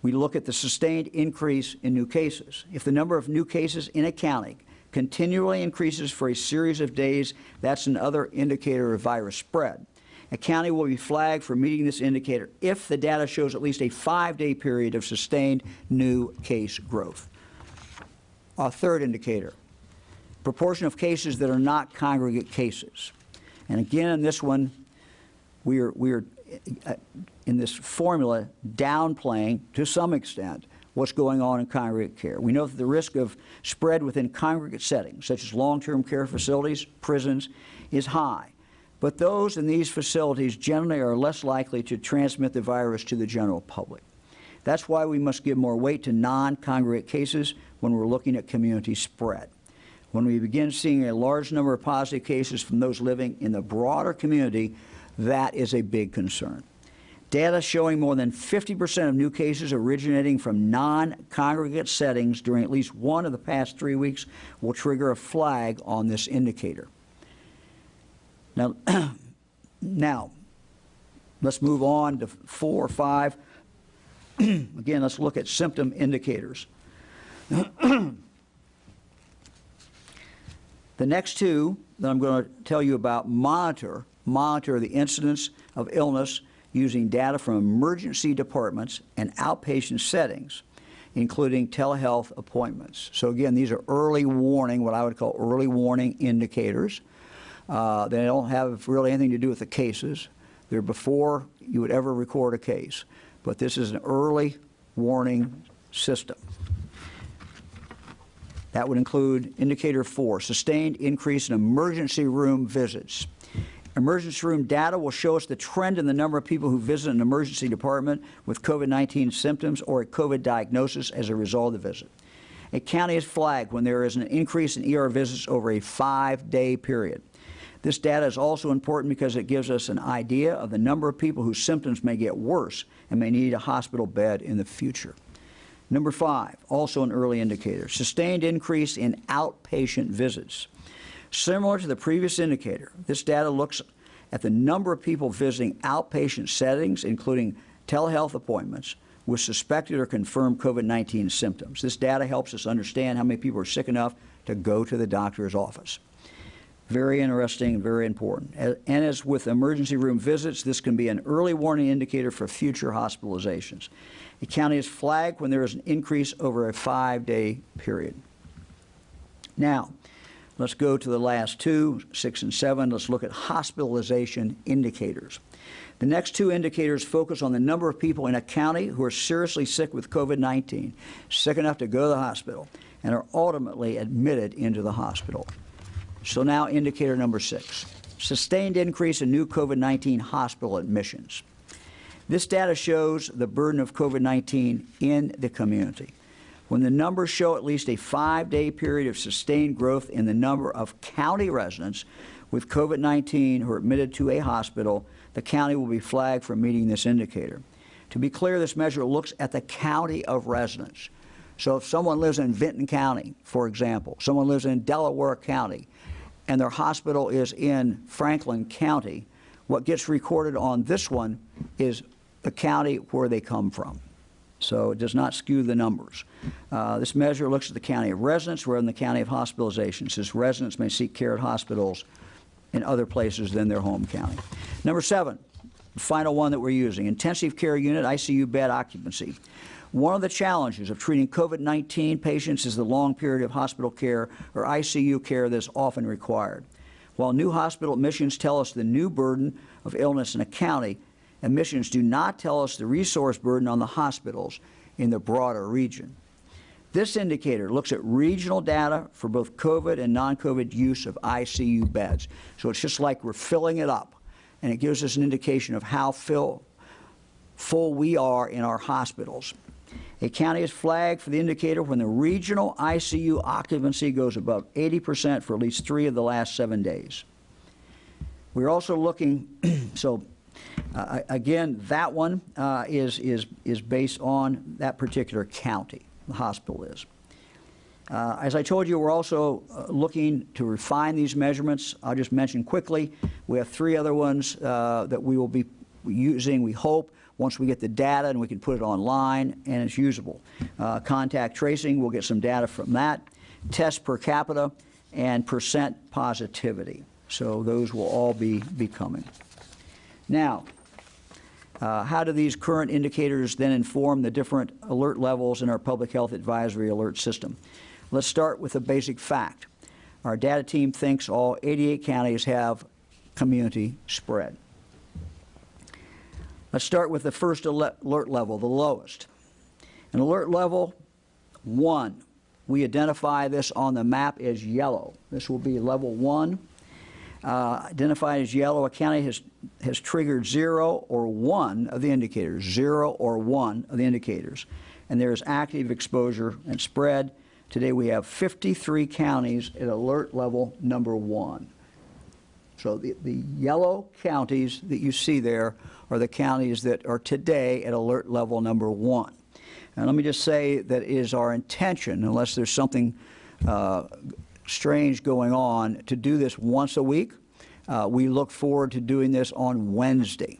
we look at the sustained increase in new cases. If the number of new cases in a county continually increases for a series of days, that's another indicator of virus spread. A county will be flagged for meeting this indicator if the data shows at least a 5-day period of sustained new case growth. Our third indicator, proportion of cases that are not congregate cases. And again, in this one, we are in this formula downplaying to some extent what's going on in congregate care. We know that the risk of spread within congregate settings, such as long-term care facilities, prisons, is high. But those in these facilities generally are less likely to transmit the virus to the general public. That's why we must give more weight to non-congregate cases when we're looking at community spread. When we begin seeing a large number of positive cases from those living in the broader community, that is a big concern. Data showing more than 50% of new cases originating from non-congregate settings during at least one of the past 3 weeks will trigger a flag on this indicator. Now, let's move on to 4 or 5. Again, let's look at symptom indicators. The next 2 that I'm going to tell you about monitor the incidence of illness using data from emergency departments and outpatient settings, including telehealth appointments. So again, these are early warning, what I would call early warning indicators. They don't have really anything to do with the cases. They're before you would ever record a case. But this is an early warning system. That would include indicator 4, sustained increase in emergency room visits. Emergency room data will show us the trend in the number of people who visit an emergency department with COVID-19 symptoms or a COVID diagnosis as a result of the visit. A county is flagged when there is an increase in ER visits over a 5-day period. This data is also important because it gives us an idea of the number of people whose symptoms may get worse and may need a hospital bed in the future. Number 5, also an early indicator, sustained increase in outpatient visits. Similar to the previous indicator, this data looks at the number of people visiting outpatient settings, including telehealth appointments, with suspected or confirmed COVID-19 symptoms. This data helps us understand how many people are sick enough to go to the doctor's office. Very interesting, very important. And as with emergency room visits, this can be an early warning indicator for future hospitalizations. A county is flagged when there is an increase over a 5-day period. Now, Let's go to the last two, 6 and 7. Let's look at hospitalization indicators. The next two indicators focus on the number of people in a county who are seriously sick with COVID-19, sick enough to go to the hospital, and are ultimately admitted into the hospital. So now indicator number 6, sustained increase in new COVID-19 hospital admissions. This data shows the burden of COVID-19 in the community. When the numbers show at least a 5-day period of sustained growth in the number of county residents with COVID-19 who are admitted to a hospital, the county will be flagged for meeting this indicator. To be clear, this measure looks at the county of residence. So if someone lives in Vinton County, for example, someone lives in Delaware County, and their hospital is in Franklin County, what gets recorded on this one is the county where they come from. So it does not skew the numbers. This measure looks at the county of residence rather than the county of hospitalization, since residents may seek care at hospitals in other places than their home county. Number 7, the final one that we're using, intensive care unit ICU bed occupancy. One of the challenges of treating COVID-19 patients is the long period of hospital care or ICU care that is often required. While new hospital admissions tell us the new burden of illness in a county, admissions do not tell us the resource burden on the hospitals in the broader region. This indicator looks at regional data for both COVID and non-COVID use of ICU beds. So it's just like we're filling it up, and it gives us an indication of how full we are in our hospitals. A county is flagged for the indicator when the regional ICU occupancy goes above 80% for at least 3 of the last 7 days. We're also looking, again, that one is based on that particular county, the hospital is. As I told you, we're also looking to refine these measurements. I'll just mention quickly, we have 3 other ones that we will be using, we hope, once we get the data and we can put it online and it's usable. Contact tracing, we'll get some data from that. Tests per capita and percent positivity. So those will all be coming. Now, how do these current indicators then inform the different alert levels in our public health advisory alert system? Let's start with a basic fact. Our data team thinks all 88 counties have community spread. Let's start with the first alert level, the lowest. An alert level 1, we identify this on the map as yellow. This will be level 1. Identified as yellow, a county has triggered 0 or 1 of the indicators, 0 or 1 of the indicators, and there is active exposure and spread. Today we have 53 counties at alert level number 1. So the yellow counties that you see there are the counties that are today at alert level number 1. And let me just say that it is our intention, unless there's something strange going on, to do this once a week. We look forward to doing this on Wednesday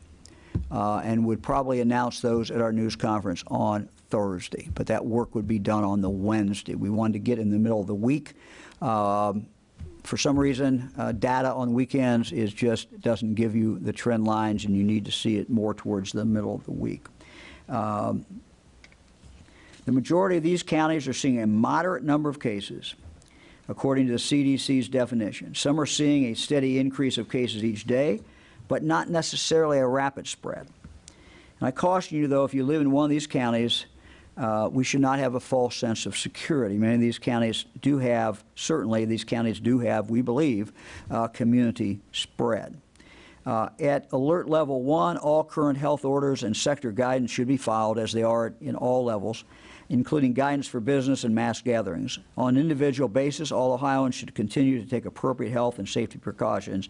and would probably announce those at our news conference on Thursday. But that work would be done on the Wednesday. We wanted to get in the middle of the week. For some reason, data on weekends just doesn't give you the trend lines, and you need to see it more towards the middle of the week. The majority of these counties are seeing a moderate number of cases, according to the CDC's definition. Some are seeing a steady increase of cases each day, but not necessarily a rapid spread. And I caution you, though, if you live in one of these counties, we should not have a false sense of security. Many of these counties do have, certainly these counties do have, we believe, community spread. At alert level 1, all current health orders and sector guidance should be followed, as they are in all levels, including guidance for business and mass gatherings. On an individual basis, all Ohioans should continue to take appropriate health and safety precautions,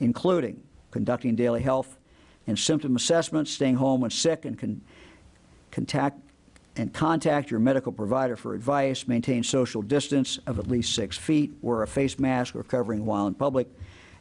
including conducting daily health and symptom assessments, staying home when sick, and contact your medical provider for advice, maintain social distance of at least 6 feet, wear a face mask or covering while in public,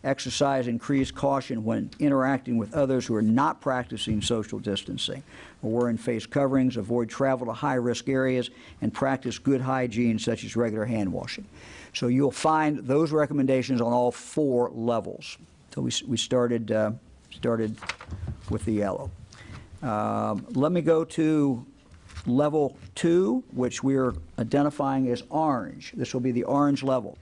exercise increased caution when interacting with others who are not practicing social distancing or wearing face coverings, avoid travel to high-risk areas, and practice good hygiene such as regular hand washing. So you'll find those recommendations on all 4 levels. So we started with the yellow. Let me go to level 2, which we're identifying as orange. This will be the orange level.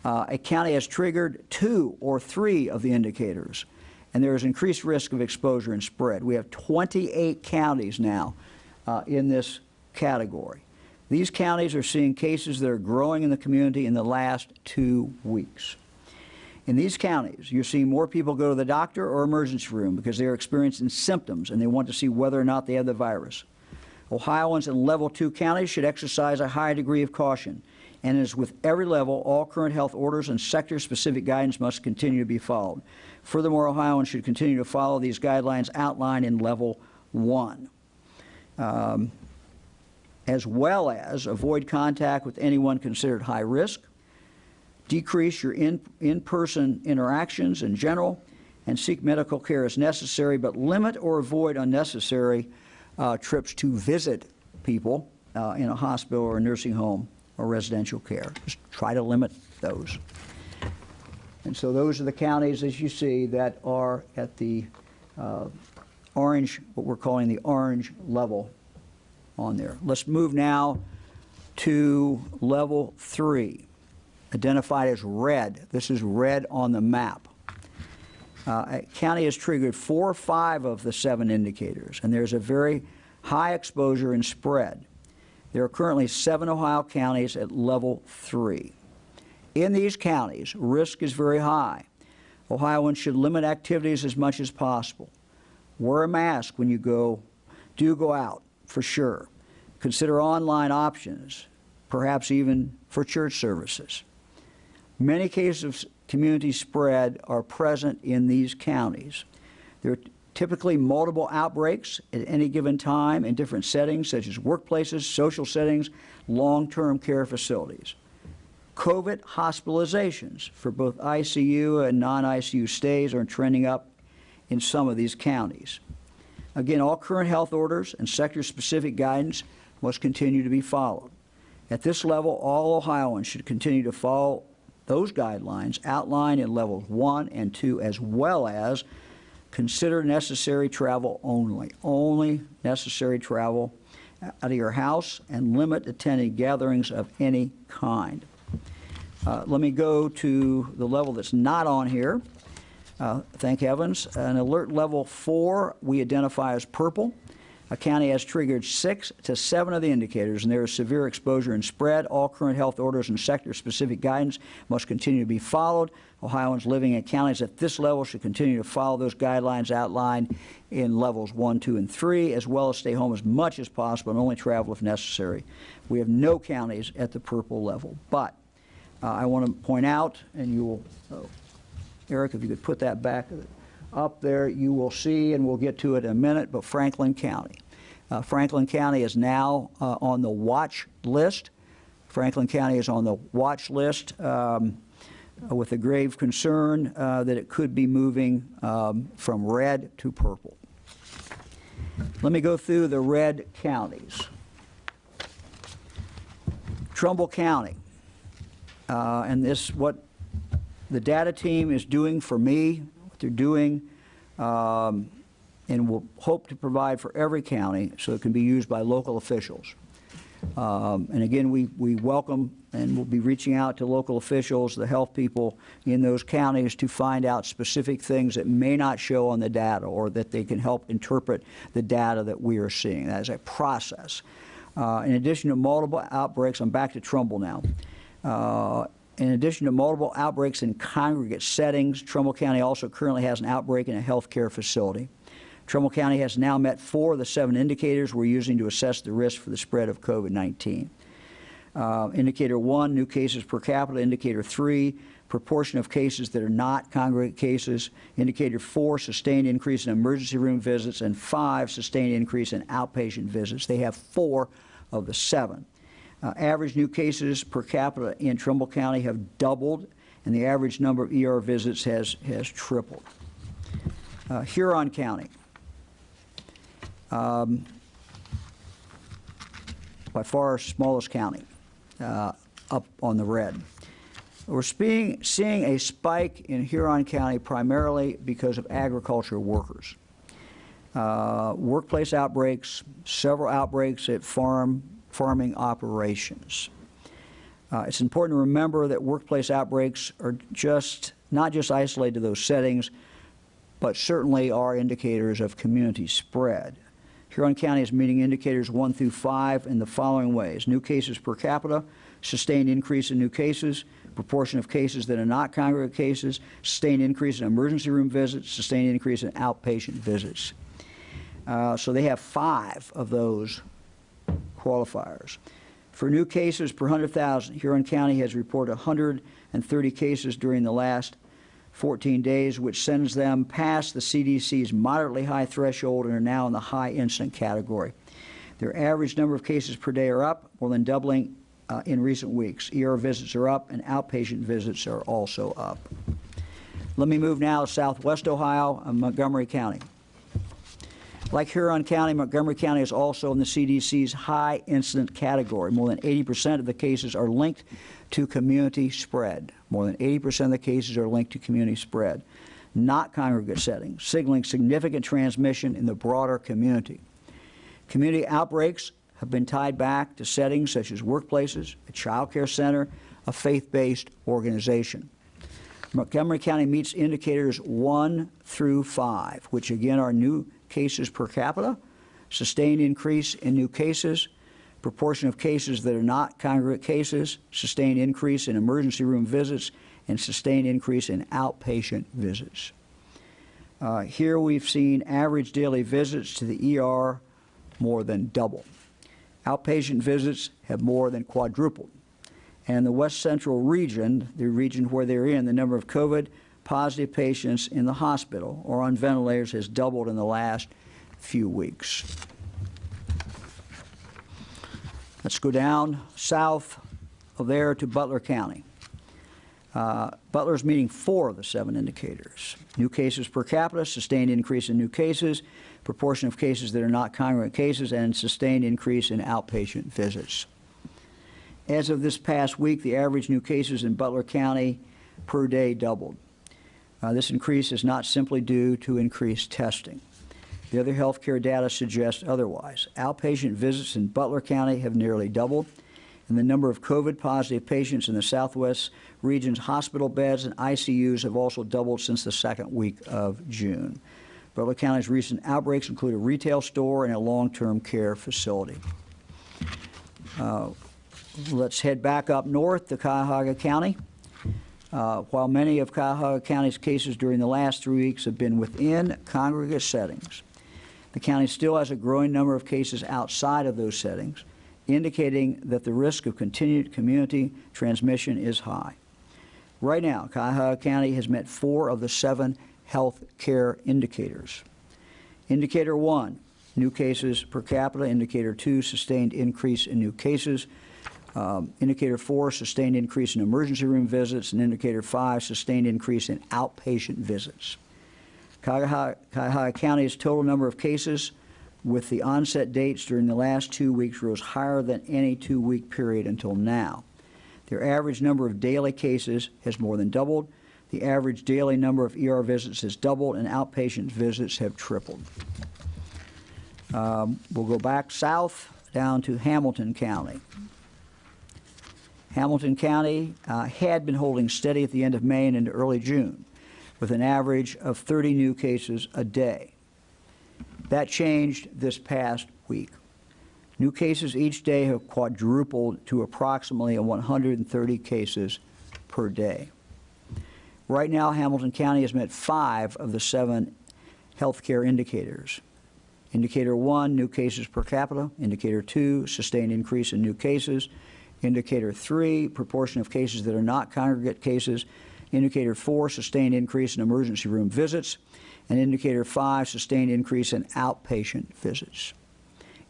A county has triggered 2 or 3 of the indicators, and there is increased risk of exposure and spread. We have 28 counties now in this category. These counties are seeing cases that are growing in the community in the last 2 weeks. In these counties, you're seeing more people go to the doctor or emergency room because they are experiencing symptoms and they want to see whether or not they have the virus. Ohioans in level 2 counties should exercise a high degree of caution, and as with every level, all current health orders and sector-specific guidance must continue to be followed. Furthermore, Ohioans should continue to follow these guidelines outlined in level 1. As well as avoid contact with anyone considered high risk, decrease your in-person interactions in general, and seek medical care as necessary, but limit or avoid unnecessary trips to visit people in a hospital or a nursing home or residential care. Just try to limit those. And so those are the counties, as you see, that are at the orange, what we're calling the orange level on there. Let's move now to level 3, identified as red. This is red on the map. A county has triggered 4 or 5 of the 7 indicators, and there's a very high exposure and spread. There are currently 7 Ohio counties at level 3. In these counties, risk is very high. Ohioans should limit activities as much as possible. Wear a mask when you go out, for sure. Consider online options, perhaps even for church services. Many cases of community spread are present in these counties. There are typically multiple outbreaks at any given time in different settings, such as workplaces, social settings, long-term care facilities. COVID hospitalizations for both ICU and non-ICU stays are trending up in some of these counties. Again, all current health orders and sector-specific guidance must continue to be followed. At this level, all Ohioans should continue to follow those guidelines outlined in levels 1 and 2, as well as consider necessary travel only. Only necessary travel out of your house, and limit attending gatherings of any kind. Let me go to the level that's not on here. Thank heavens. An alert level 4 we identify as purple. A county has triggered 6 to 7 of the indicators, and there is severe exposure and spread. All current health orders and sector-specific guidance must continue to be followed. Ohioans living in counties at this level should continue to follow those guidelines outlined in levels 1, 2, and 3, as well as stay home as much as possible and only travel if necessary. We have no counties at the purple level. But I want to point out, and you will, Eric, if you could put that back up there, you will see, and we'll get to it in a minute, but Franklin County. Franklin County is now on the watch list. Franklin County is on the watch list with a grave concern that it could be moving from red to purple. Let me go through the red counties. Trumbull County, and this what the data team is doing for me, what they're doing, and we'll hope to provide for every county so it can be used by local officials. And again, we welcome and we'll be reaching out to local officials, the health people in those counties, to find out specific things that may not show on the data, or that they can help interpret the data that we are seeing. That is a process. In addition to multiple outbreaks, I'm back to Trumbull now. In addition to multiple outbreaks in congregate settings, Trumbull County also currently has an outbreak in a health care facility. Trumbull County has now met 4 of the 7 indicators we're using to assess the risk for the spread of COVID-19. Indicator 1, new cases per capita. Indicator 3, proportion of cases that are not congregate cases. Indicator 4, sustained increase in emergency room visits. And 5, sustained increase in outpatient visits. They have 4 of the 7. Average new cases per capita in Trumbull County have doubled, and the average number of ER visits has tripled. Huron County, by far our smallest county, up on the red. We're seeing a spike in Huron County primarily because of agricultural workers. Workplace outbreaks, several outbreaks at farming operations. It's important to remember that workplace outbreaks are not just isolated to those settings, but certainly are indicators of community spread. Huron County is meeting indicators 1 through 5 in the following ways: new cases per capita, sustained increase in new cases, proportion of cases that are not congregate cases, sustained increase in emergency room visits, sustained increase in outpatient visits. So they have 5 of those qualifiers. For new cases per 100,000, Huron County has reported 130 cases during the last 14 days, which sends them past the CDC's moderately high threshold and are now in the high incident category. Their average number of cases per day are up, more than doubling in recent weeks. ER visits are up, and outpatient visits are also up. Let me move now to Southwest Ohio and Montgomery County. Like Huron County, Montgomery County is also in the CDC's high incident category. More than 80% of the cases are linked to community spread. More than 80% of the cases are linked to community spread, not congregate settings, signaling significant transmission in the broader community. Community outbreaks have been tied back to settings such as workplaces, a child care center, a faith-based organization. Montgomery County meets indicators 1 through 5, which again are new cases per capita, sustained increase in new cases, proportion of cases that are not congregate cases, sustained increase in emergency room visits, and sustained increase in outpatient visits. Here we've seen average daily visits to the ER more than double. Outpatient visits have more than quadrupled. And the West Central region, the region where they're in, the number of COVID-positive patients in the hospital or on ventilators has doubled in the last few weeks. Let's go down south of there to Butler County. Butler's meeting 4 of the 7 indicators. New cases per capita, sustained increase in new cases, proportion of cases that are not congregate cases, and sustained increase in outpatient visits. As of this past week, the average new cases in Butler County per day doubled. This increase is not simply due to increased testing. The other healthcare data suggests otherwise. Outpatient visits in Butler County have nearly doubled, and the number of COVID-positive patients in the Southwest region's hospital beds and ICUs have also doubled since the 2nd week of June. Butler County's recent outbreaks include a retail store and a long-term care facility. Let's head back up north to Cuyahoga County. While many of Cuyahoga County's cases during the last 3 weeks have been within congregate settings, the county still has a growing number of cases outside of those settings, indicating that the risk of continued community transmission is high. Right now, Cuyahoga County has met 4 of the 7 health care indicators. Indicator 1, new cases per capita. Indicator 2, sustained increase in new cases. Indicator 4, sustained increase in emergency room visits. And Indicator 5, sustained increase in outpatient visits. Cuyahoga County's total number of cases with the onset dates during the last 2 weeks rose higher than any 2-week period until now. Their average number of daily cases has more than doubled. The average daily number of ER visits has doubled, and outpatient visits have tripled. We'll go back south down to Hamilton County. Hamilton County had been holding steady at the end of May and into early June, with an average of 30 new cases a day. That changed this past week. New cases each day have quadrupled to approximately 130 cases per day. Right now, Hamilton County has met 5 of the 7 healthcare indicators. Indicator 1, new cases per capita. Indicator 2, sustained increase in new cases. Indicator 3, proportion of cases that are not congregate cases. Indicator 4, sustained increase in emergency room visits. And Indicator 5, sustained increase in outpatient visits.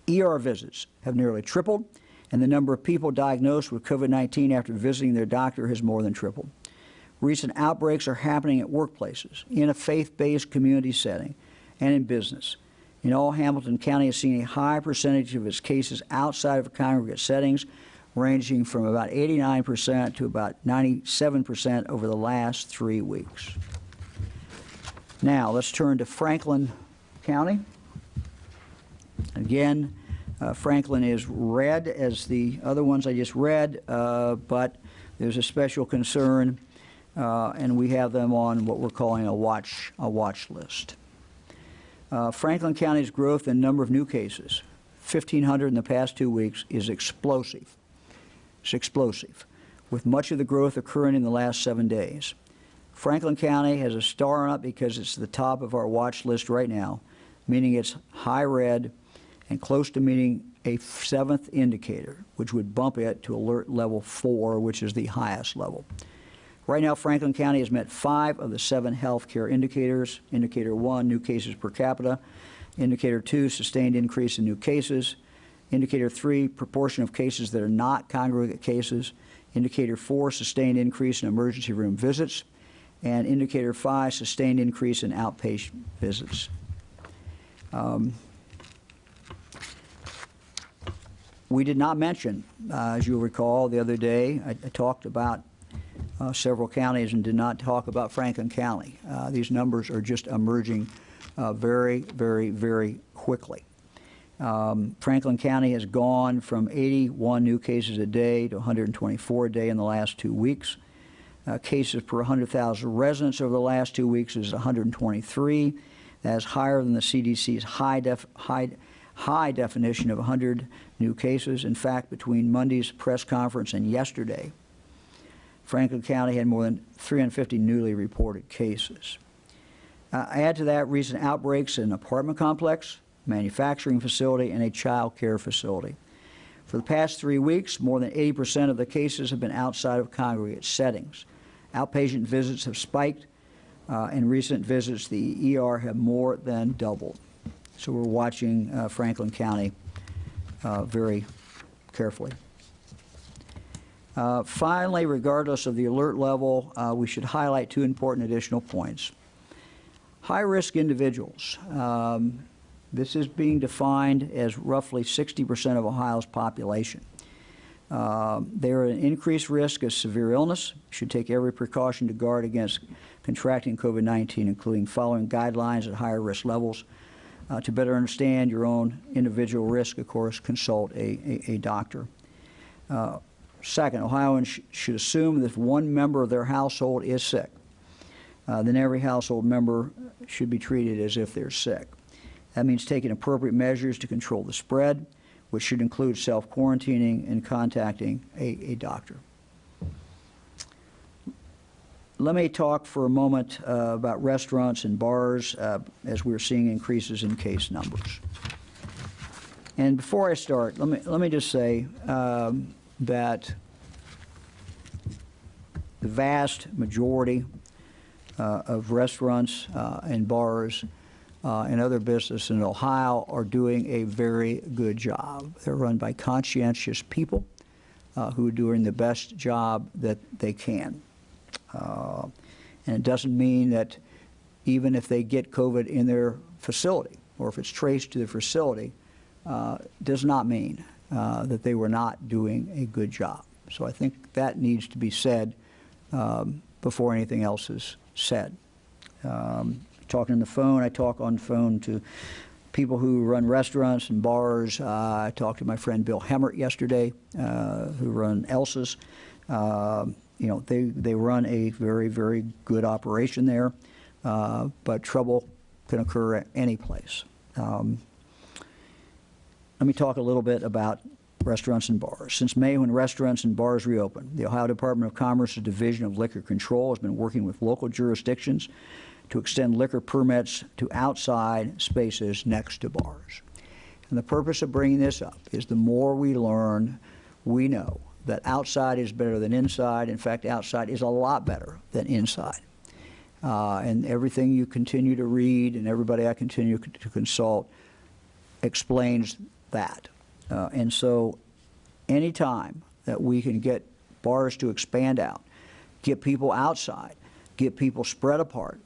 ER visits have nearly tripled, and the number of people diagnosed with COVID-19 after visiting their doctor has more than tripled. Recent outbreaks are happening at workplaces, in a faith-based community setting, and in business. In all, Hamilton County has seen a high percentage of its cases outside of congregate settings, ranging from about 89% to about 97% over the last 3 weeks. Now, let's turn to Franklin County. Again, Franklin is red as the other ones I just read, but there's a special concern, and we have them on what we're calling a watch list. Franklin County's growth in number of new cases, 1,500 in the past 2 weeks, is explosive. It's explosive, with much of the growth occurring in the last 7 days. Franklin County has a star on it because it's the top of our watch list right now, meaning it's high red and close to meeting a 7th indicator, which would bump it to alert level 4, which is the highest level. Right now, Franklin County has met 5 of the 7 healthcare indicators. Indicator 1, new cases per capita. Indicator 2, sustained increase in new cases. Indicator 3, proportion of cases that are not congregate cases. Indicator 4, sustained increase in emergency room visits. And Indicator 5, sustained increase in outpatient visits. We did not mention, as you'll recall, the other day, I talked about several counties and did not talk about Franklin County. These numbers are just emerging very, very, very quickly. Franklin County has gone from 81 new cases a day to 124 a day in the last 2 weeks. Cases per 100,000 residents over the last 2 weeks is 123. That is higher than the CDC's high definition of 100 new cases. In fact, between Monday's press conference and yesterday, Franklin County had more than 350 newly reported cases. Add to that recent outbreaks in an apartment complex, manufacturing facility, and a child care facility. For the past 3 weeks, more than 80% of the cases have been outside of congregate settings. Outpatient visits have spiked. In recent visits, the ER have more than doubled. So we're watching Franklin County very carefully. Finally, regardless of the alert level, we should highlight 2 important additional points. High-risk individuals. This is being defined as roughly 60% of Ohio's population. They are at an increased risk of severe illness, should take every precaution to guard against contracting COVID-19, including following guidelines at higher risk levels. To better understand your own individual risk, of course, consult a doctor. Second, Ohioans should assume that if one member of their household is sick, then every household member should be treated as if they're sick. That means taking appropriate measures to control the spread, which should include self-quarantining and contacting a doctor. Let me talk for a moment about restaurants and bars as we're seeing increases in case numbers. And before I start, let me just say that the vast majority of restaurants and bars and other businesses in Ohio are doing a very good job. They're run by conscientious people who are doing the best job that they can. And it doesn't mean that even if they get COVID in their facility or if it's traced to the facility, does not mean that they were not doing a good job. So I think that needs to be said before anything else is said. Talking on the phone, I talk on the phone to people who run restaurants and bars. I talked to my friend Bill Hemmert yesterday, who run Elsa's. You know, they run a very, very good operation there, but trouble can occur at any place. Let me talk a little bit about restaurants and bars. Since May, when restaurants and bars reopened, the Ohio Department of Commerce's Division of Liquor Control has been working with local jurisdictions to extend liquor permits to outside spaces next to bars. And the purpose of bringing this up is the more we learn, we know that outside is better than inside. In fact, outside is a lot better than inside. And everything you continue to read and everybody I continue to consult explains that. And so anytime that we can get bars to expand out, get people outside, get people spread apart,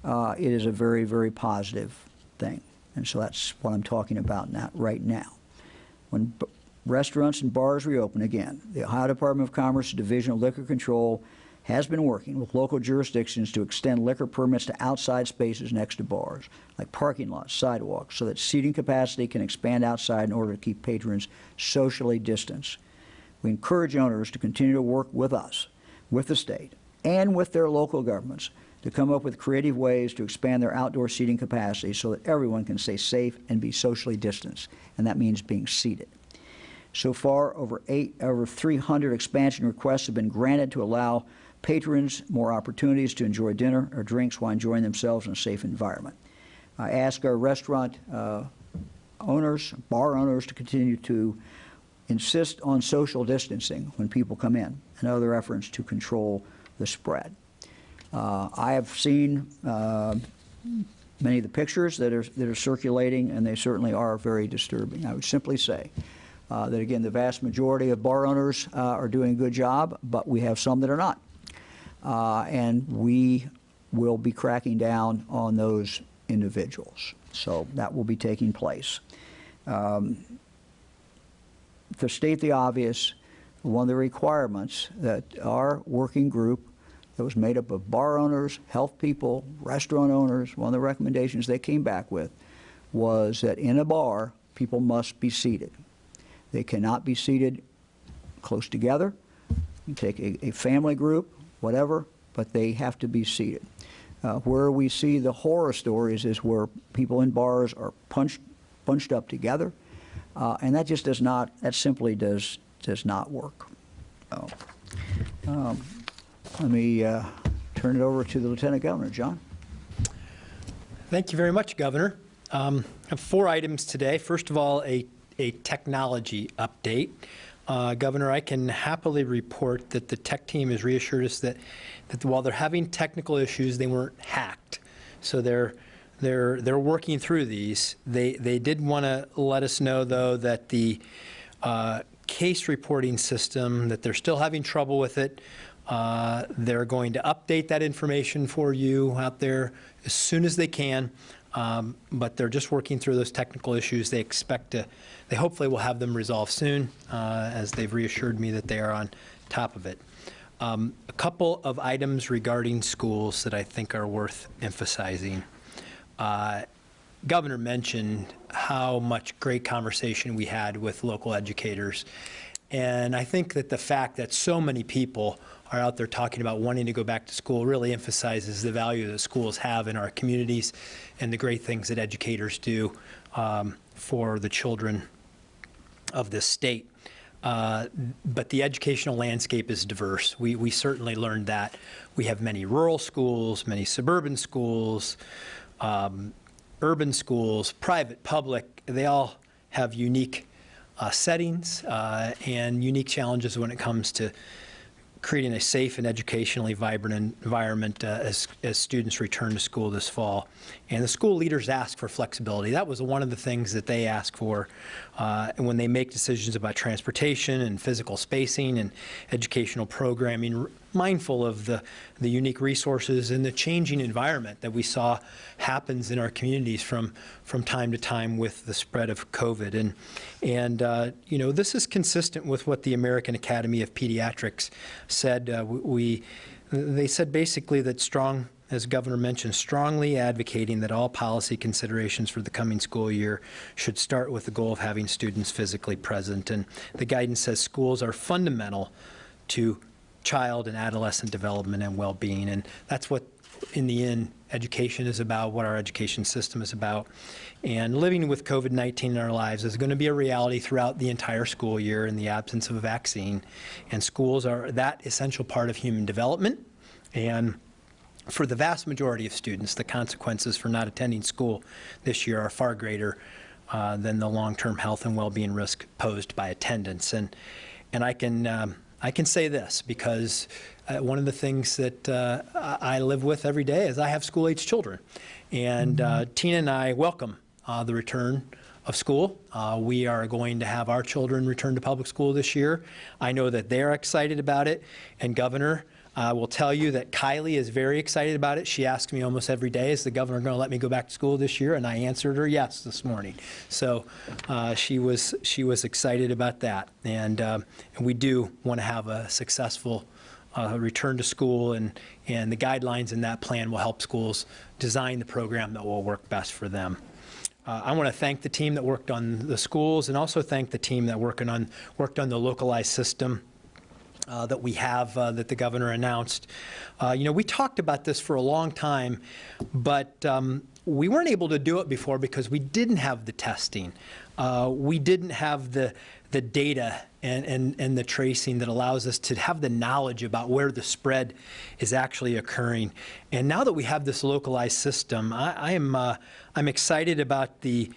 it is a very, very positive thing. And so that's what I'm talking about right now. When restaurants and bars reopen again, the Ohio Department of Commerce Division of Liquor Control has been working with local jurisdictions to extend liquor permits to outside spaces next to bars, like parking lots, sidewalks, so that seating capacity can expand outside in order to keep patrons socially distanced. We encourage owners to continue to work with us, with the state, and with their local governments to come up with creative ways to expand their outdoor seating capacity so that everyone can stay safe and be socially distanced, and that means being seated. So far, over 300 expansion requests have been granted to allow patrons more opportunities to enjoy dinner or drinks while enjoying themselves in a safe environment. I ask our restaurant owners, bar owners, to continue to insist on social distancing when people come in and other efforts to control the spread. I have seen many of the pictures that are circulating, and they certainly are very disturbing. I would simply say that, again, the vast majority of bar owners are doing a good job, but we have some that are not. And we will be cracking down on those individuals. So that will be taking place. To state the obvious, one of the requirements that our working group that was made up of bar owners, health people, restaurant owners, one of the recommendations they came back with was that in a bar, people must be seated. They cannot be seated close together. You take a family group, whatever, but they have to be seated. Where we see the horror stories is where people in bars are bunched up together, and that just does not, that simply does not work. Let me turn it over to the Lieutenant Governor. John. Thank you very much, Governor. I have 4 items today. First of all, a technology update. Governor, I can happily report that the tech team has reassured us that while they're having technical issues, they weren't hacked. So they're working through these. They did want to let us know, though, that the case reporting system, that they're still having trouble with it. They're going to update that information for you out there as soon as they can, but they're just working through those technical issues. They hopefully will have them resolved soon, as they've reassured me that they are on top of it. A couple of items regarding schools that I think are worth emphasizing. Governor mentioned how much great conversation we had with local educators. And I think that the fact that so many people are out there talking about wanting to go back to school really emphasizes the value that schools have in our communities and the great things that educators do for the children of this state. But the educational landscape is diverse. We certainly learned that. We have many rural schools, many suburban schools, urban schools, private, public. They all have unique settings and unique challenges when it comes to creating a safe and educationally vibrant environment as students return to school this fall. And the school leaders ask for flexibility. That was one of the things that they ask for when they make decisions about transportation and physical spacing and educational programming, mindful of the unique resources and the changing environment that we saw happens in our communities from time to time with the spread of COVID. And you know, this is consistent with what the American Academy of Pediatrics said. They said basically that strong, as Governor mentioned, strongly advocating that all policy considerations for the coming school year should start with the goal of having students physically present. And the guidance says schools are fundamental to child and adolescent development and well-being. And that's what, in the end, education is about, what our education system is about. And living with COVID-19 in our lives is going to be a reality throughout the entire school year in the absence of a vaccine. And schools are that essential part of human development. And for the vast majority of students, the consequences for not attending school this year are far greater than the long-term health and well-being risk posed by attendance. And I can say this because one of the things that I live with every day is I have school-age children. And Tina and I welcome the return of school. We are going to have our children return to public school this year. I know that they're excited about it. And Governor, I will tell you that Kylie is very excited about it. She asks me almost every day, is the governor going to let me go back to school this year? And I answered her yes this morning. So she was excited about that. And we do want to have a successful return to school, and the guidelines in that plan will help schools design the program that will work best for them. I want to thank the team that worked on the schools, and also thank the team that worked on the localized system that we have, that the governor announced. We talked about this for a long time, but we weren't able to do it before because we didn't have the testing. We didn't have the data and the tracing that allows us to have the knowledge about where the spread is actually occurring. And now that we have this localized system, I'm excited about the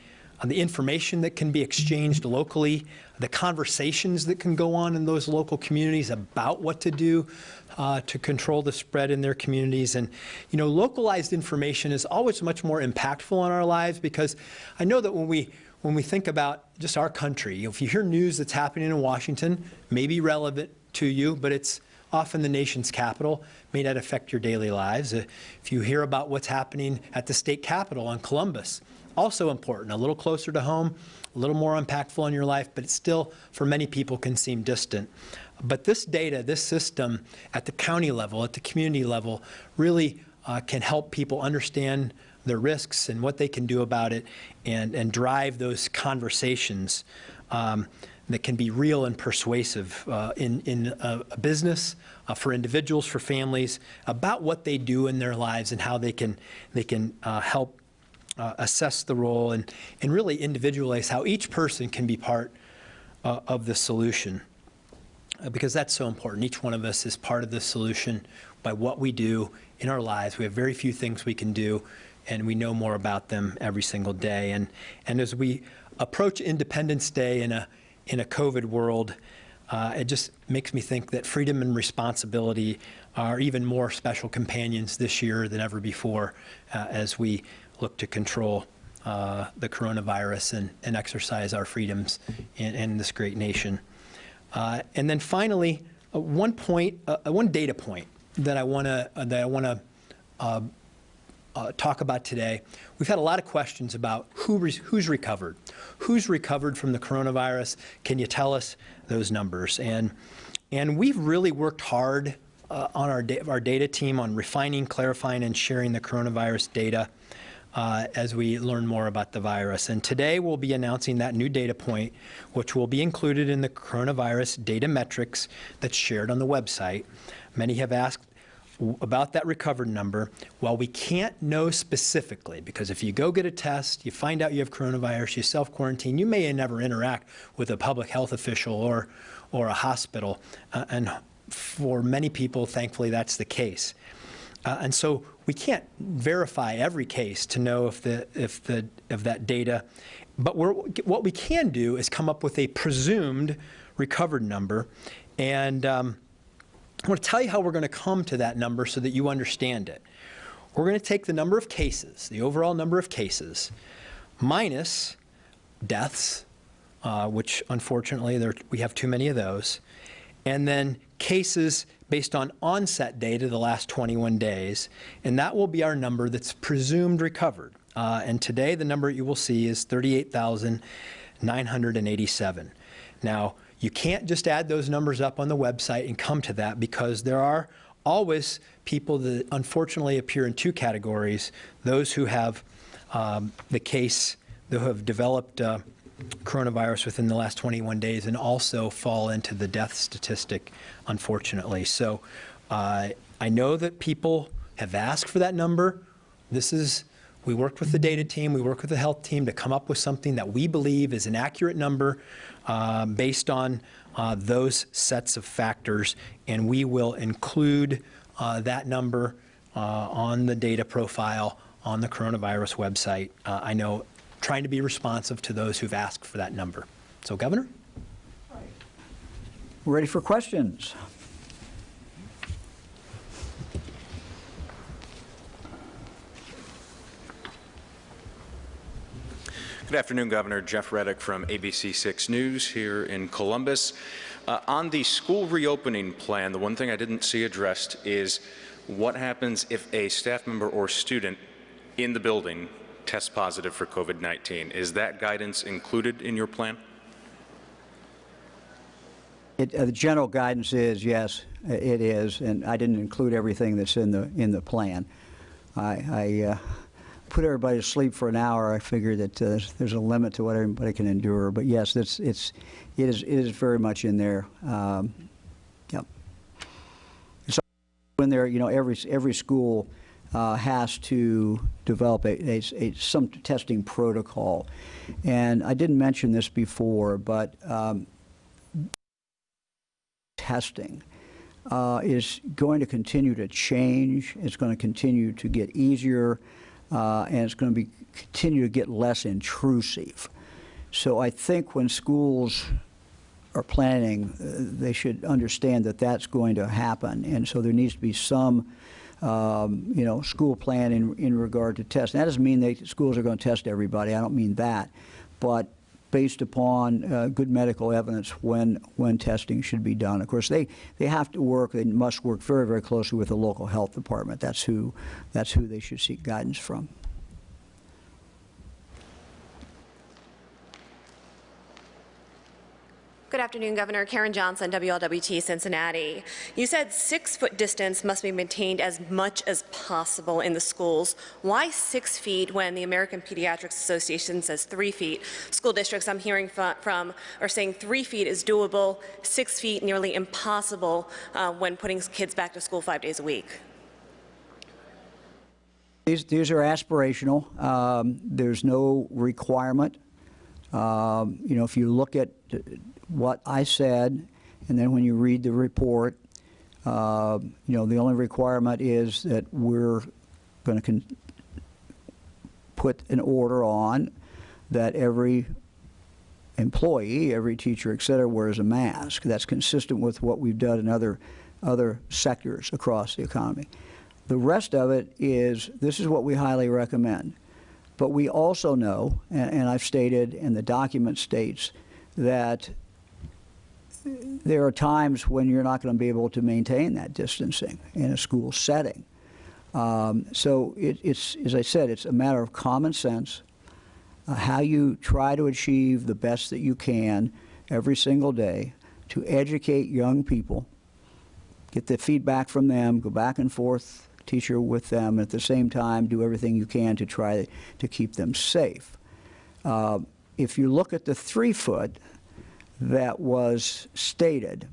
information that can be exchanged locally, the conversations that can go on in those local communities about what to do to control the spread in their communities. And, localized information is always much more impactful in our lives, because I know that when we think about just our country, if you hear news that's happening in Washington, may be relevant to you, but it's often the nation's capital, may not affect your daily lives. If you hear about what's happening at the state capitol in Columbus, also important, a little closer to home, a little more impactful in your life, but it still, for many people, can seem distant. But this data, this system at the county level, at the community level, really can help people understand their risks and what they can do about it, and drive those conversations that can be real and persuasive in a business, for individuals, for families, about what they do in their lives and how they can help assess the role and really individualize how each person can be part of the solution. Because that's so important. Each one of us is part of the solution by what we do in our lives. We have very few things we can do, and we know more about them every single day. And as we approach Independence Day in a COVID world, it just makes me think that freedom and responsibility are even more special companions this year than ever before, as we look to control the coronavirus and exercise our freedoms in this great nation. And then finally, one data point that I want to talk about today. We've had a lot of questions about who's recovered. Who's recovered from the coronavirus? Can you tell us those numbers? And we've really worked hard on our data team on refining, clarifying, and sharing the coronavirus data as we learn more about the virus. And today we'll be announcing that new data point, which will be included in the coronavirus data metrics that's shared on the website. Many have asked about that recovered number. While we can't know specifically, because if you go get a test, you find out you have coronavirus, you self-quarantine, you may never interact with a public health official or a hospital. And for many people, thankfully, that's the case. And so we can't verify every case to know if that data, but what we can do is come up with a presumed recovered number. And I want to tell you how we're going to come to that number so that you understand it. We're going to take the number of cases, the overall number of cases, minus deaths, which unfortunately we have too many of those, and then cases based on onset data the last 21 days, and that will be our number that's presumed recovered. And today the number you will see is 38,987. Now, you can't just add those numbers up on the website and come to that, because there are always people that unfortunately appear in two categories: those who have the case, who have developed coronavirus within the last 21 days, and also fall into the death statistic, unfortunately. So I know that people have asked for that number. We worked with the data team, we worked with the health team to come up with something that we believe is an accurate number based on those sets of factors, and we will include that number on the data profile on the coronavirus website. I know, trying to be responsive to those who've asked for that number. So, Governor? We're ready for questions. Good afternoon, Governor. Jeff Reddick from ABC 6 News here in Columbus. On the school reopening plan, the one thing I didn't see addressed is what happens if a staff member or student in the building tests positive for COVID-19. Is that guidance included in your plan? The general guidance is yes, it is, and I didn't include everything that's in the plan. I put everybody to sleep for an hour. I figured that there's a limit to what everybody can endure. But yes, it is very much in there. Yep. It's in there. You know, every school has to develop some testing protocol, and I didn't mention this before, but testing is going to continue to change. It's going to continue to get easier, and it's going to continue to get less intrusive. So I think when schools are planning, they should understand that that's going to happen, and so there needs to be some school plan in regard to testing. That doesn't mean schools are going to test everybody. I don't mean that, but based upon good medical evidence when testing should be done. Of course, they must work very, very closely with the local health department. That's who they should seek guidance from. Good afternoon, Governor. Karen Johnson, WLWT, Cincinnati. You said 6-foot distance must be maintained as much as possible in the schools. Why 6 feet when the American Pediatric Association says 3 feet? School districts I'm hearing from are saying 3 feet is doable, 6 feet nearly impossible when putting kids back to school 5 days a week. These are aspirational. There's no requirement. If you look at what I said, and then when you read the report, the only requirement is that we're going to put an order on that every employee, every teacher, et cetera, wears a mask. That's consistent with what we've done in other sectors across the economy. The rest of it is, this is what we highly recommend. But we also know, and I've stated, and the document states, that there are times when you're not going to be able to maintain that distancing in a school setting. So it's, as I said, it's a matter of common sense, how you try to achieve the best that you can every single day to educate young people, get the feedback from them, go back and forth, teacher with them, at the same time do everything you can to try to keep them safe. If you look at the 3 foot that was stated,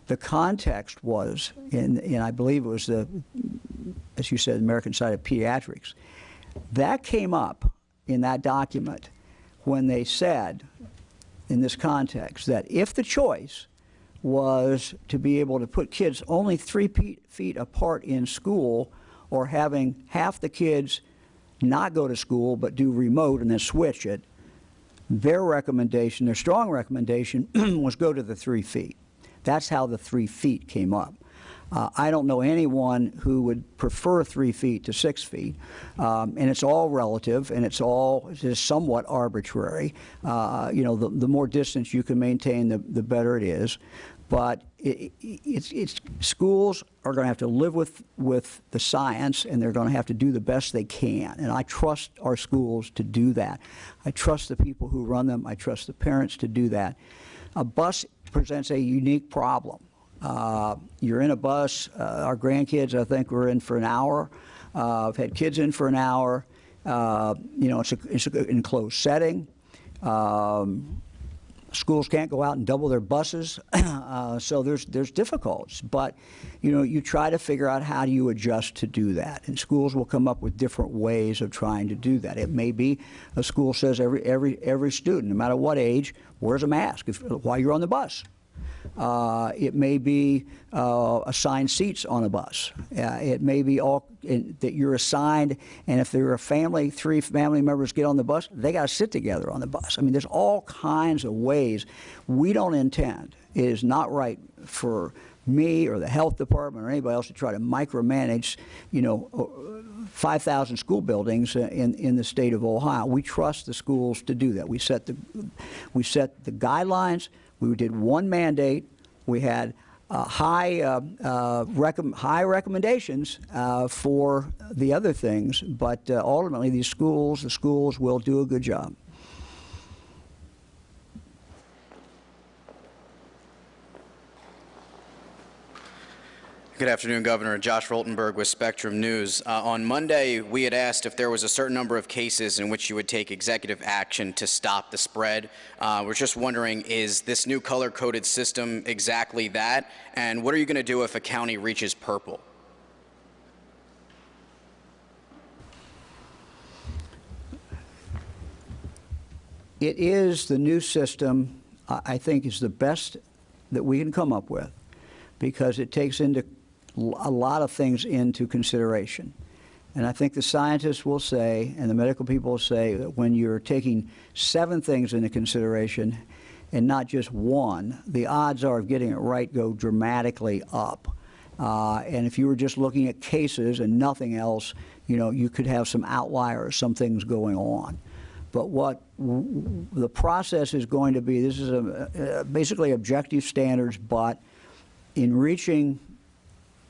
the context was, and I believe it was as you said, American Society of Pediatrics, that came up in that document when they said, in this context, that if the choice was to be able to put kids only 3 feet apart in school, or having half the kids not go to school but do remote and then switch it, their recommendation, their strong recommendation, was go to the 3 feet. That's how the 3 feet came up. I don't know anyone who would prefer 3 feet to 6 feet, and it's all relative, and it is somewhat arbitrary. The more distance you can maintain, the better it is. But schools are going to have to live with the science, and they're going to have to do the best they can. And I trust our schools to do that. I trust the people who run them. I trust the parents to do that. A bus presents a unique problem. You're in a bus. Our grandkids, I think, were in for an hour. I've had kids in for an hour. It's an enclosed setting. Schools can't go out and double their buses, so there's difficulties. But you try to figure out how do you adjust to do that, and schools will come up with different ways of trying to do that. It may be a school says every student, no matter what age, wears a mask while you're on the bus. It may be assigned seats on a bus. It may be that you're assigned, and if there are 3 family members get on the bus, they got to sit together on the bus. I mean, there's all kinds of ways. We don't intend. It is not right for me or the health department or anybody else to try to micromanage, 5,000 school buildings in the state of Ohio. We trust the schools to do that. We set the guidelines. We did one mandate. We had high recommendations for the other things, but ultimately the schools will do a good job. Good afternoon, Governor. Josh Roltenberg with Spectrum News. On Monday, we had asked if there was a certain number of cases in which you would take executive action to stop the spread. We're just wondering, is this new color-coded system exactly that? And what are you going to do if a county reaches purple? It is the new system, I think, is the best that we can come up with, because it takes into a lot of things into consideration. And I think the scientists will say, and the medical people will say, that when you're taking 7 things into consideration and not just one, the odds are of getting it right go dramatically up. And if you were just looking at cases and nothing else, you could have some outliers, some things going on. But what the process is going to be, this is basically objective standards, but in reaching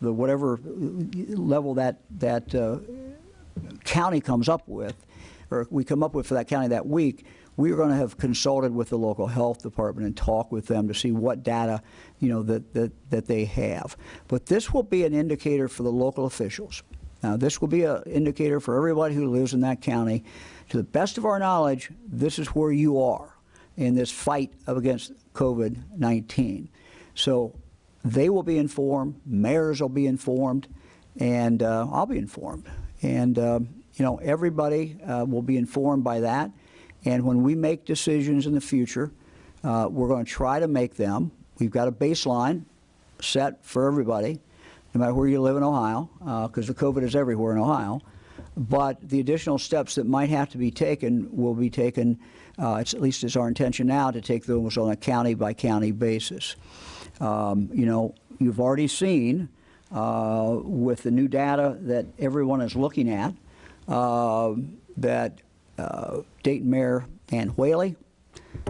the whatever level that county comes up with, or we come up with for that county that week, we're going to have consulted with the local health department and talk with them to see what data, that they have. But this will be an indicator for the local officials. Now, this will be an indicator for everybody who lives in that county. To the best of our knowledge, this is where you are in this fight against COVID-19. So they will be informed, mayors will be informed, and I'll be informed. And, everybody will be informed by that. And when we make decisions in the future, we're going to try to make them. We've got a baseline set for everybody, no matter where you live in Ohio, because the COVID is everywhere in Ohio. But the additional steps that might have to be taken will be taken, at least it's our intention now, to take those on a county-by-county basis. You've already seen with the new data that everyone is looking at that Dayton Mayor Ann Whaley,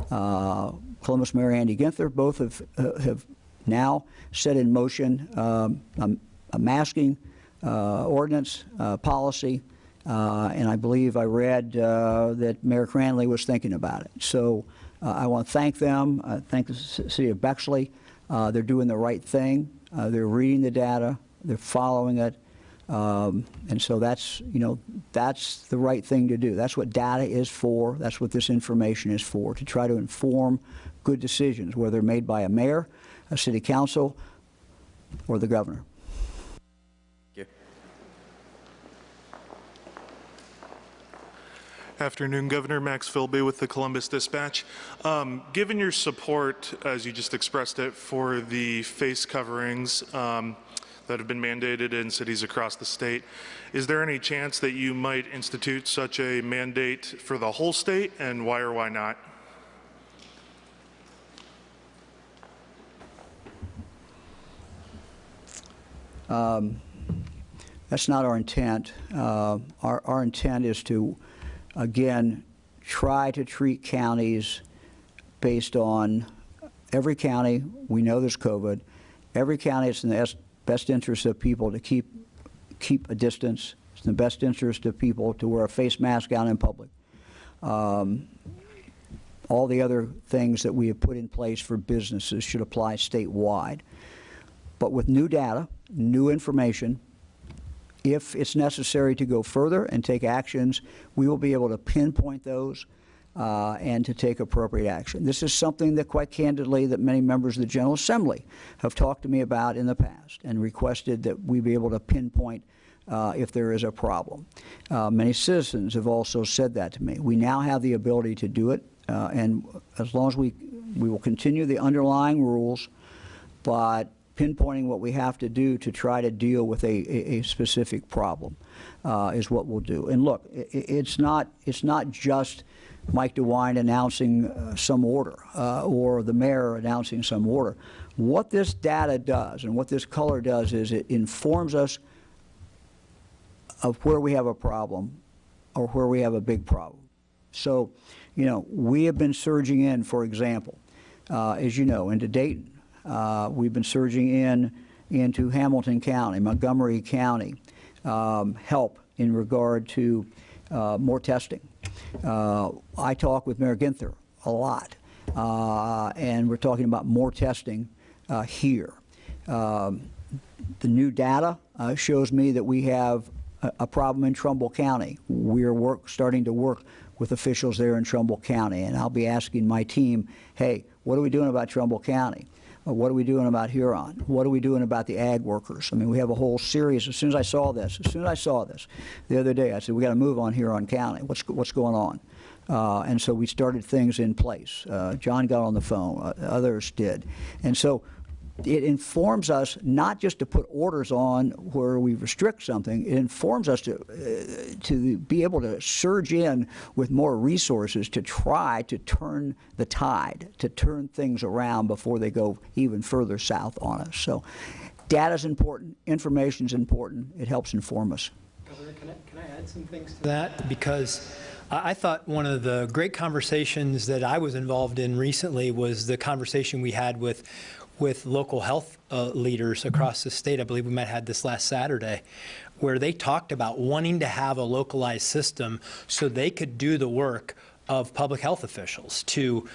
Columbus Mayor Andy Ginther, both have now set in motion a masking ordinance policy, and I believe I read that Mayor Cranley was thinking about it. So I want to thank them. Thank the city of Bexley. They're doing the right thing. They're reading the data. They're following it. And so that's the right thing to do. That's what data is for. That's what this information is for, to try to inform good decisions, whether they're made by a mayor, a city council, or the governor. Thank you. Afternoon, Governor. Max Philby with the Columbus Dispatch. Given your support, as you just expressed it, for the face coverings that have been mandated in cities across the state, is there any chance that you might institute such a mandate for the whole state, and why or why not? That's not our intent. Our intent is to, again, try to treat counties based on every county. We know there's COVID. Every county, it's in the best interest of people to keep a distance. It's in the best interest of people to wear a face mask out in public. All the other things that we have put in place for businesses should apply statewide. But with new data, new information, if it's necessary to go further and take actions, we will be able to pinpoint those and to take appropriate action. This is something that, quite candidly, that many members of the General Assembly have talked to me about in the past and requested that we be able to pinpoint if there is a problem. Many citizens have also said that to me. We now have the ability to do it, and as long as we will continue the underlying rules, but pinpointing what we have to do to try to deal with a specific problem is what we'll do. And look, it's not just Mike DeWine announcing some order or the mayor announcing some order. What this data does and what this color does is it informs us of where we have a problem or where we have a big problem. So, we have been surging in, for example, as you know, into Dayton. We've been surging into Hamilton County, Montgomery County, help in regard to more testing. I talk with Mayor Ginther a lot, and we're talking about more testing here. The new data shows me that we have a problem in Trumbull County. We are starting to work with officials there in Trumbull County, and I'll be asking my team, hey, what are we doing about Trumbull County? What are we doing about Huron? What are we doing about the ag workers? I mean, we have a whole series. As soon as I saw this the other day, I said, we got to move on Huron County. What's going on? And so we started things in place. John got on the phone. Others did. And so it informs us not just to put orders on where we restrict something. It informs us to be able to surge in with more resources to try to turn the tide, to turn things around before they go even further south on us. So data is important. Information is important. It helps inform us. Governor, can I add some things to that? Because I thought one of the great conversations that I was involved in recently was the conversation we had with local health leaders across the state. I believe we might have had this last Saturday, where they talked about wanting to have a localized system so they could do the work of public health officials to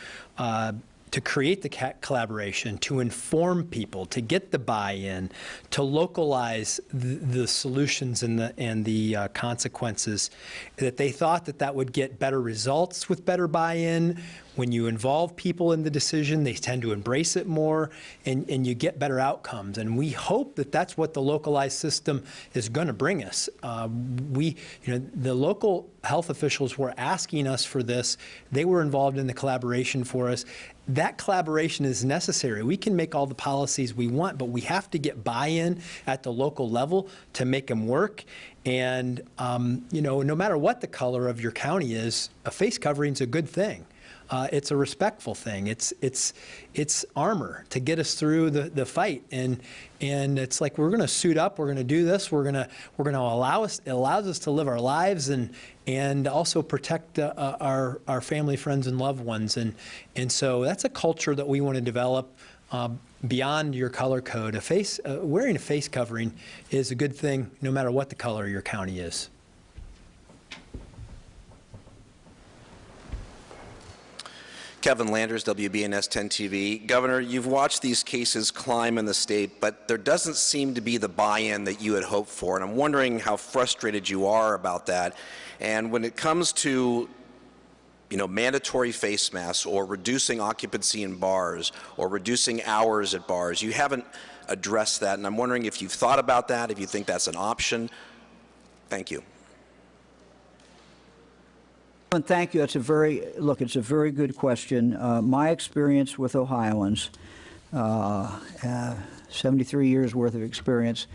create the collaboration, to inform people, to get the buy-in, to localize the solutions and the consequences. That they thought that would get better results with better buy-in. When you involve people in the decision, they tend to embrace it more, and you get better outcomes. And we hope that that's what the localized system is going to bring us. The local health officials were asking us for this. They were involved in the collaboration for us. That collaboration is necessary. We can make all the policies we want, but we have to get buy-in at the local level to make them work. And no matter what the color of your county is, a face covering is a good thing. It's a respectful thing. It's armor to get us through the fight. And it's like, we're going to suit up. We're going to do this. We're going to allows us to live our lives and also protect our family, friends, and loved ones. And so that's a culture that we want to develop beyond your color code. Wearing a face covering is a good thing, no matter what the color of your county is. Kevin Landers, WBNS 10 TV. Governor, you've watched these cases climb in the state, but there doesn't seem to be the buy-in that you had hoped for, and I'm wondering how frustrated you are about that. And when it comes to mandatory face masks or reducing occupancy in bars or reducing hours at bars, you haven't addressed that, and I'm wondering if you've thought about that, if you think that's an option. Thank you. Thank you. It's a very good question. My experience with Ohioans, 73 years worth of experience,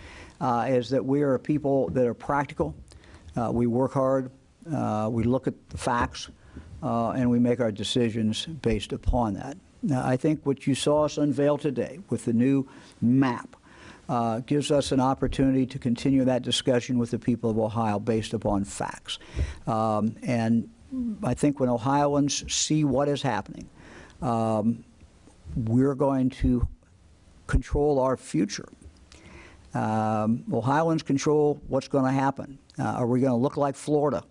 is that we are a people that are practical. We work hard. We look at the facts, and we make our decisions based upon that. Now, I think what you saw us unveil today with the new map gives us an opportunity to continue that discussion with the people of Ohio based upon facts. And I think when Ohioans see what is happening, we're going to control our future. Ohioans control what's going to happen. Are we going to look like Florida?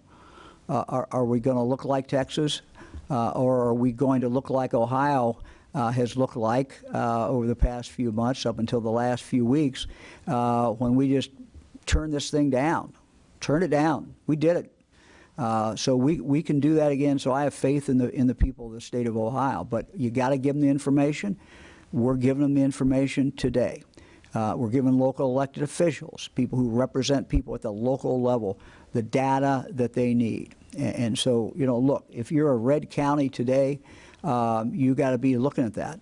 Are we going to look like Texas? Or are we going to look like Ohio has looked like over the past few months up until the last few weeks when we just turned this thing down? Turned it down. We did it. So we can do that again. So I have faith in the people of the state of Ohio. But you got to give them the information. We're giving them the information today. We're giving local elected officials, people who represent people at the local level, the data that they need. And so, look, if you're a red county today, you got to be looking at that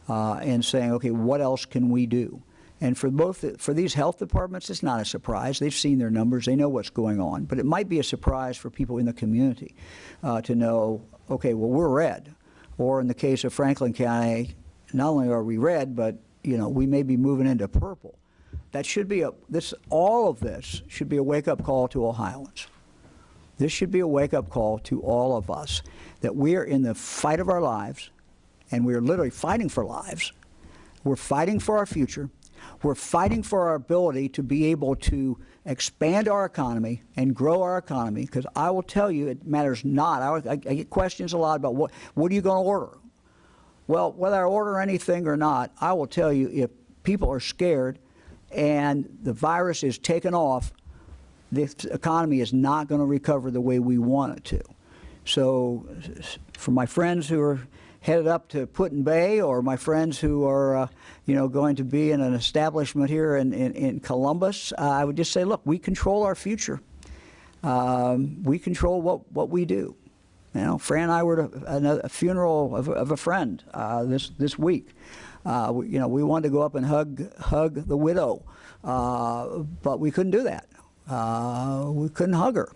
and saying, okay, what else can we do? And for these health departments, it's not a surprise. They've seen their numbers. They know what's going on. But it might be a surprise for people in the community to know, okay, well, we're red. Or in the case of Franklin County, not only are we red, but we may be moving into purple. That should be all of this should be a wake-up call to Ohioans. This should be a wake-up call to all of us that we are in the fight of our lives, and we are literally fighting for lives. We're fighting for our future. We're fighting for our ability to be able to expand our economy and grow our economy, because I will tell you it matters not. I get questions a lot about what are you going to order? Well, whether I order anything or not, I will tell you if people are scared, and the virus is taken off, this economy is not going to recover the way we want it to. So for my friends who are headed up to Put-in-Bay, or my friends who are going to be in an establishment here in Columbus, I would just say, look, we control our future. We control what we do. Fran and I were at a funeral of a friend this week. We wanted to go up and hug the widow, but we couldn't do that. We couldn't hug her.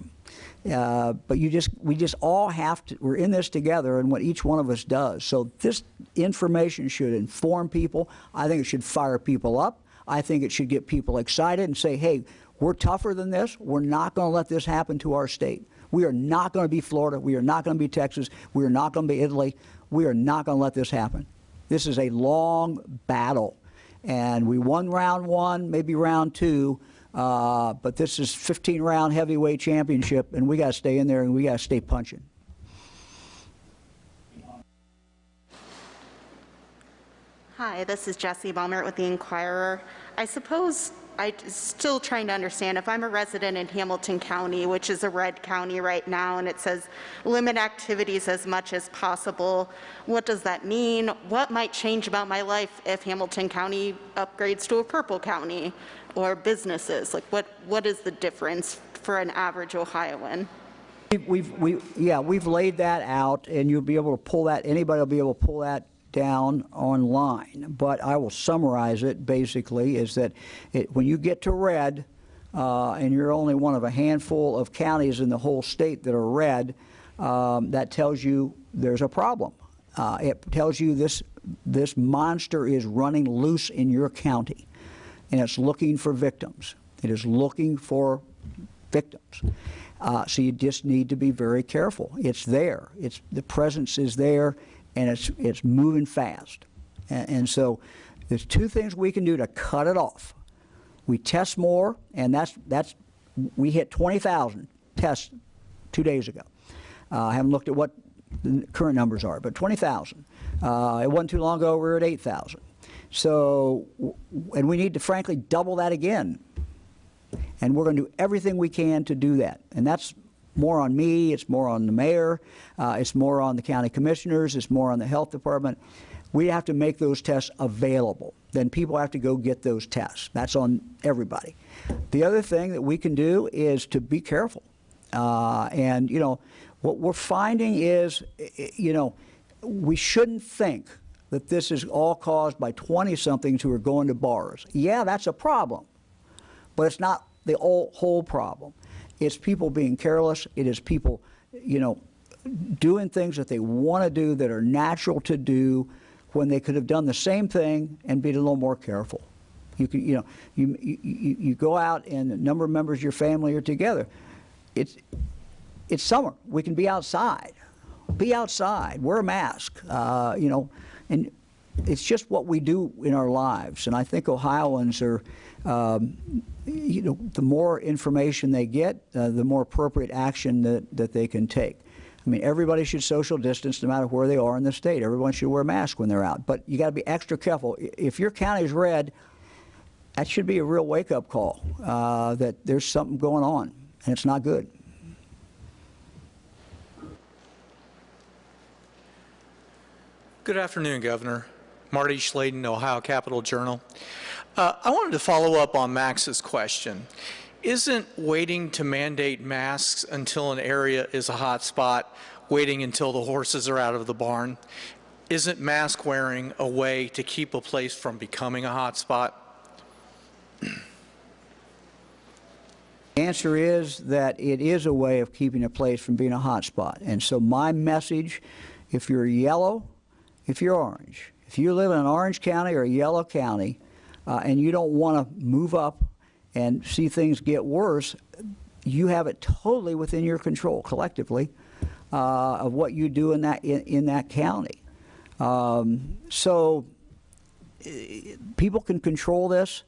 But we just all have to, we're in this together, and what each one of us does. So this information should inform people. I think it should fire people up. I think it should get people excited and say, hey, we're tougher than this. We're not going to let this happen to our state. We are not going to be Florida. We are not going to be Texas. We are not going to be Italy. We are not going to let this happen. This is a long battle, and we won round one, maybe round two, but this is 15-round heavyweight championship, and we got to stay in there, and we got to stay punching. Hi, this is Jessie Baumert with the Inquirer. I suppose I'm still trying to understand, if I'm a resident in Hamilton County, which is a red county right now, and it says limit activities as much as possible, what does that mean? What might change about my life if Hamilton County upgrades to a purple county, or businesses? Like, what is the difference for an average Ohioan? We've laid that out, and you'll be able to pull that, anybody will be able to pull that down online. But I will summarize it basically is that when you get to red, and you're only one of a handful of counties in the whole state that are red, that tells you there's a problem. It tells you this monster is running loose in your county, and it's looking for victims. It is looking for victims. So you just need to be very careful. It's there. The presence is there, and it's moving fast. And so there's two things we can do to cut it off. We test more, and we hit 20,000 tests 2 days ago. I haven't looked at what the current numbers are, but 20,000. It wasn't too long ago we were at 8,000. So, and we need to frankly double that again. And we're going to do everything we can to do that. And that's more on me, it's more on the mayor, it's more on the county commissioners, it's more on the health department. We have to make those tests available. Then people have to go get those tests. That's on everybody. The other thing that we can do is to be careful. And, what we're finding is, we shouldn't think that this is all caused by 20-somethings who are going to bars. Yeah, that's a problem, but it's not the whole problem. It's people being careless. It is people, doing things that they want to do that are natural to do when they could have done the same thing and been a little more careful. You go out and a number of members of your family are together. It's summer. We can be outside. Be outside. Wear a mask. And it's just what we do in our lives. And I think Ohioans are, the more information they get, the more appropriate action that they can take. I mean, everybody should social distance no matter where they are in the state. Everyone should wear a mask when they're out. But you got to be extra careful. If your county's red, that should be a real wake-up call that there's something going on, and it's not good. Good afternoon, Governor. Marty Schladen, Ohio Capital Journal. I wanted to follow up on Max's question. Isn't waiting to mandate masks until an area is a hot spot, waiting until the horses are out of the barn? Isn't mask wearing a way to keep a place from becoming a hot spot? The answer is that it is a way of keeping a place from being a hot spot. And so my message, if you're yellow, if you're orange, if you live in an orange county or a yellow county, and you don't want to move up and see things get worse, you have it totally within your control collectively of what you do in that county. So people can control this.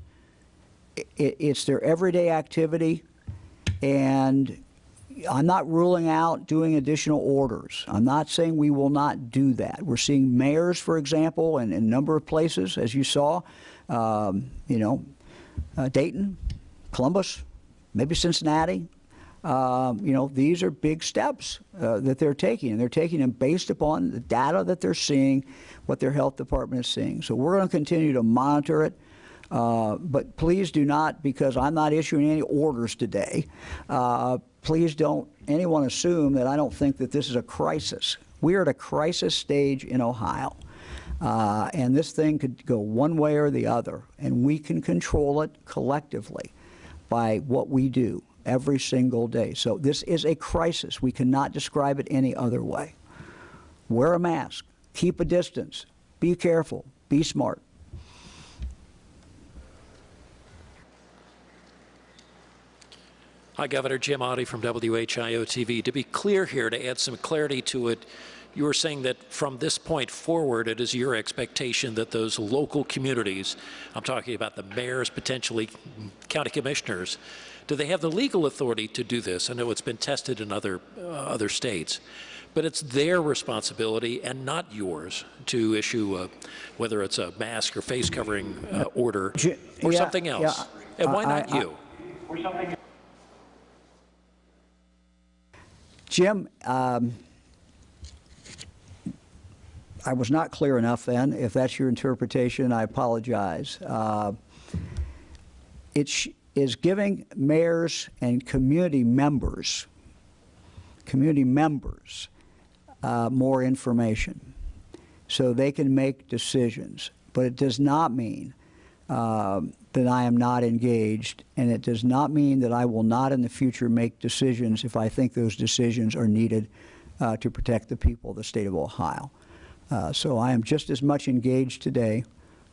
It's their everyday activity, and I'm not ruling out doing additional orders. I'm not saying we will not do that. We're seeing mayors, for example, in a number of places, as you saw, Dayton, Columbus, maybe Cincinnati. These are big steps that they're taking, and they're taking them based upon the data that they're seeing, what their health department is seeing. So we're going to continue to monitor it, but please do not, because I'm not issuing any orders today, please don't anyone assume that I don't think that this is a crisis. We are at a crisis stage in Ohio, and this thing could go one way or the other, and we can control it collectively by what we do every single day. So this is a crisis. We cannot describe it any other way. Wear a mask, keep a distance, be careful, be smart. Hi, Governor. Jim Oddie from WHIO-TV. To be clear here, to add some clarity to it, you were saying that from this point forward, it is your expectation that those local communities, I'm talking about the mayors, potentially county commissioners, do they have the legal authority to do this? I know it's been tested in other states, but it's their responsibility and not yours to issue whether it's a mask or face covering order or something else. And why not you? Jim, I was not clear enough then. If that's your interpretation, I apologize. It is giving mayors and community members more information so they can make decisions. But it does not mean that I am not engaged, and it does not mean that I will not in the future make decisions if I think those decisions are needed to protect the people of the state of Ohio. So I am just as much engaged today,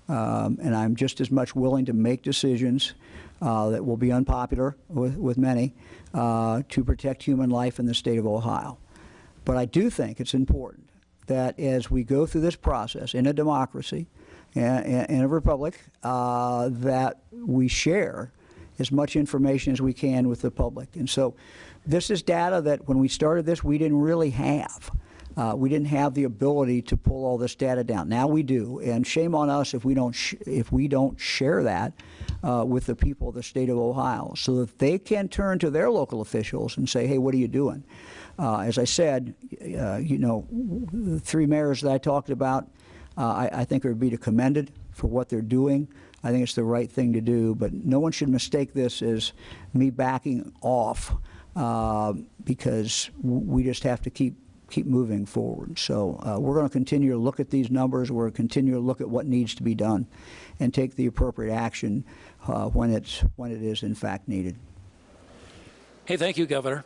and I'm just as much willing to make decisions that will be unpopular with many to protect human life in the state of Ohio. But I do think it's important that as we go through this process in a democracy, in a republic, that we share as much information as we can with the public. And so this is data that when we started this, we didn't really have. We didn't have the ability to pull all this data down. Now we do, and shame on us if we don't share that with the people of the state of Ohio, so that they can turn to their local officials and say, "Hey, what are you doing?" As I said, the three mayors that I talked about, I think are to be commended for what they're doing. I think it's the right thing to do, but no one should mistake this as me backing off because we just have to keep moving forward. So we're going to continue to look at these numbers. We're going to continue to look at what needs to be done and take the appropriate action when it is in fact needed. Hey, thank you, Governor.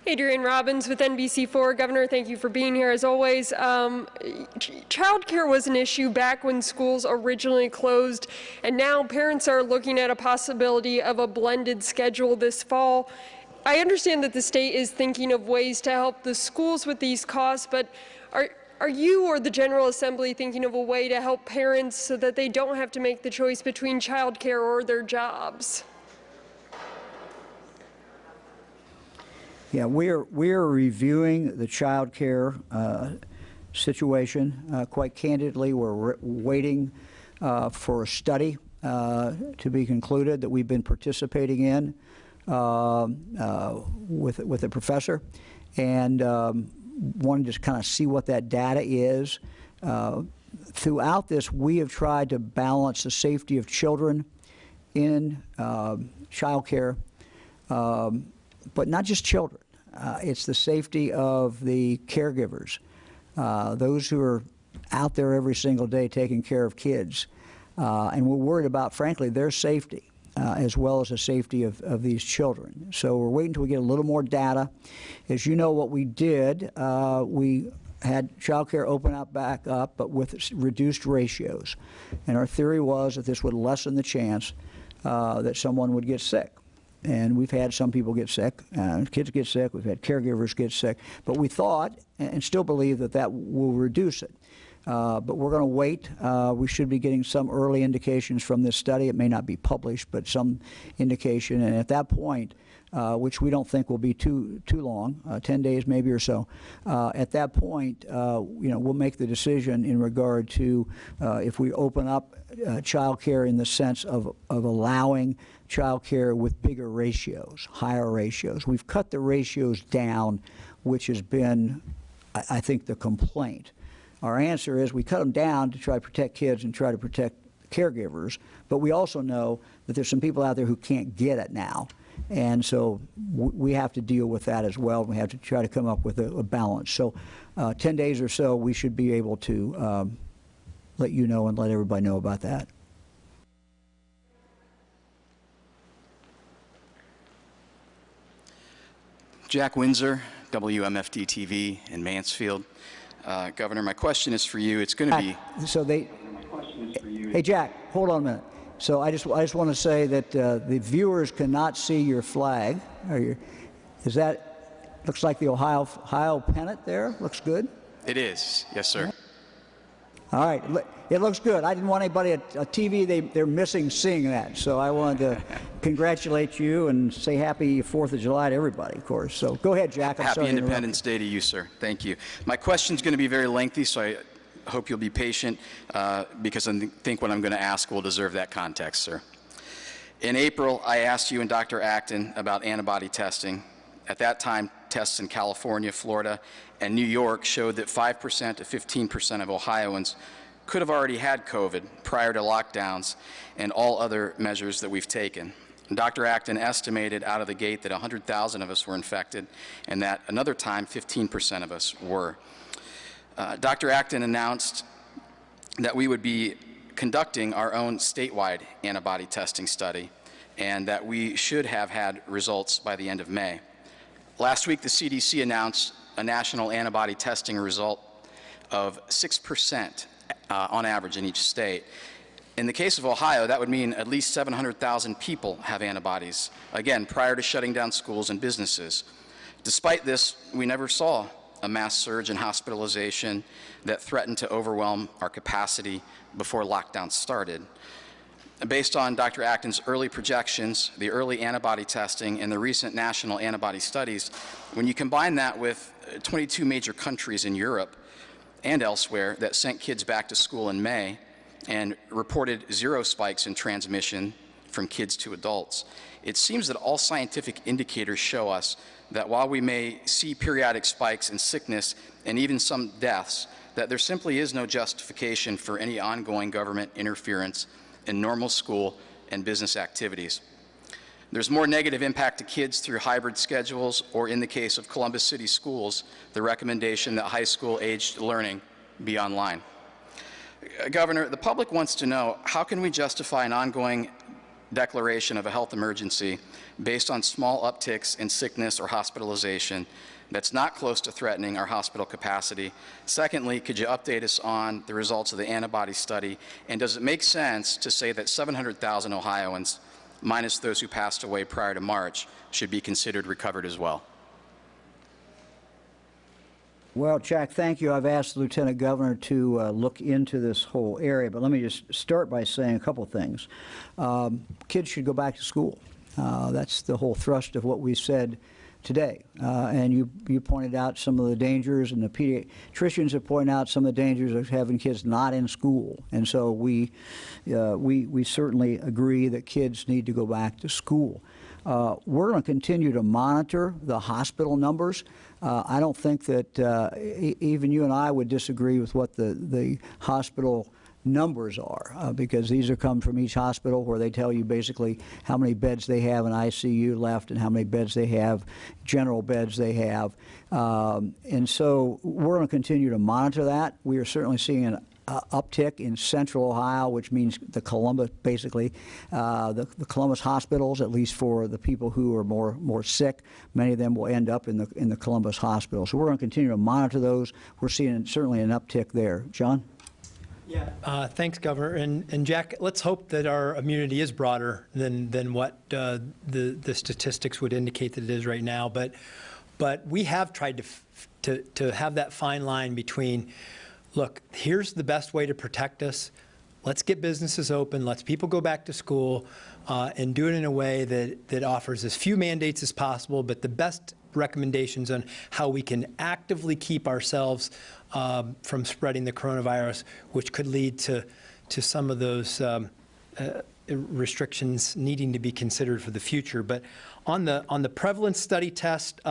Adrienne Robbins with NBC4. Governor, thank you for being here as always. Childcare was an issue back when schools originally closed, and now parents are looking at a possibility of a blended schedule this fall. I understand that the state is thinking of ways to help the schools with these costs, but are you or the General Assembly thinking of a way to help parents so that they don't have to make the choice between childcare or their jobs? Yeah, we are reviewing the child care situation. Quite candidly, we're waiting for a study to be concluded that we've been participating in with a professor, and wanted to kind of see what that data is. Throughout this, we have tried to balance the safety of children in child care, but not just children. It's the safety of the caregivers, those who are out there every single day taking care of kids. And we're worried about, frankly, their safety as well as the safety of these children. So we're waiting until we get a little more data. As you know, what we did, we had child care open up back up, but with reduced ratios. And our theory was that this would lessen the chance that someone would get sick. And we've had some people get sick, kids get sick, we've had caregivers get sick, but we thought and still believe that that will reduce it. But we're going to wait. We should be getting some early indications from this study. It may not be published, but some indication. And at that point, which we don't think will be too long, 10 days maybe or so. At that point, we'll make the decision in regard to if we open up child care in the sense of allowing child care with bigger ratios, higher ratios. We've cut the ratios down, which has been, I think, the complaint. Our answer is we cut them down to try to protect kids and try to protect caregivers, but we also know that there's some people out there who can't get it now. And so we have to deal with that as well. We have to try to come up with a balance. So 10 days or so, we should be able to let you know and let everybody know about that. Jack Windsor, WMFD TV in Mansfield. Governor, my question is for you. It's going to be... Hey, Jack, hold on a minute. So I just want to say that the viewers cannot see your flag. Is that, looks like the Ohio pennant there? Looks good? It is. Yes, sir. All right. It looks good. I didn't want anybody at TV, they're missing seeing that. So I wanted to congratulate you and say happy 4th of July to everybody, of course. So go ahead, Jack. I'm sorry Happy Independence Day to you, sir. Thank you. My question's going to be very lengthy, so I hope you'll be patient because I think what I'm going to ask will deserve that context, sir. In April, I asked you and Dr. Acton about antibody testing. At that time, tests in California, Florida, and New York showed that 5% to 15% of Ohioans could have already had COVID prior to lockdowns and all other measures that we've taken. Dr. Acton estimated out of the gate that 100,000 of us were infected, and that another time 15% of us were. Dr. Acton announced that we would be conducting our own statewide antibody testing study and that we should have had results by the end of May. Last week, the CDC announced a national antibody testing result of 6% on average in each state. In the case of Ohio, that would mean at least 700,000 people have antibodies, again, prior to shutting down schools and businesses. Despite this, we never saw a mass surge in hospitalization that threatened to overwhelm our capacity before lockdown started. Based on Dr. Acton's early projections, the early antibody testing, and the recent national antibody studies, when you combine that with 22 major countries in Europe and elsewhere that sent kids back to school in May and reported 0 spikes in transmission from kids to adults, it seems that all scientific indicators show us that while we may see periodic spikes in sickness and even some deaths, that there simply is no justification for any ongoing government interference in normal school and business activities. There's more negative impact to kids through hybrid schedules, or in the case of Columbus City schools, the recommendation that high school aged learning be online. Governor, the public wants to know, how can we justify an ongoing declaration of a health emergency based on small upticks in sickness or hospitalization that's not close to threatening our hospital capacity? Secondly, could you update us on the results of the antibody study? And does it make sense to say that 700,000 Ohioans, minus those who passed away prior to March, should be considered recovered as well? Well, Jack, thank you. I've asked the Lieutenant Governor to look into this whole area, but let me just start by saying a couple things. Kids should go back to school. That's the whole thrust of what we said today. And you pointed out some of the dangers, and the pediatricians have pointed out some of the dangers of having kids not in school. And so we certainly agree that kids need to go back to school. We're going to continue to monitor the hospital numbers. I don't think that even you and I would disagree with what the hospital numbers are, because these are come from each hospital where they tell you basically how many beds they have in ICU left and how many beds they have, general beds they have. And so we're going to continue to monitor that. We are certainly seeing an uptick in central Ohio, which means the Columbus, basically, the Columbus hospitals, at least for the people who are more sick. Many of them will end up in the Columbus hospital. So we're going to continue to monitor those. We're seeing certainly an uptick there. John? Yeah, thanks, Governor. And Jack, let's hope that our immunity is broader than what the statistics would indicate that it is right now. But we have tried to have that fine line between, look, here's the best way to protect us, let's get businesses open, let's people go back to school, and do it in a way that offers as few mandates as possible, but the best recommendations on how we can actively keep ourselves from spreading the coronavirus, which could lead to some of those restrictions needing to be considered for the future. But on the prevalence study test,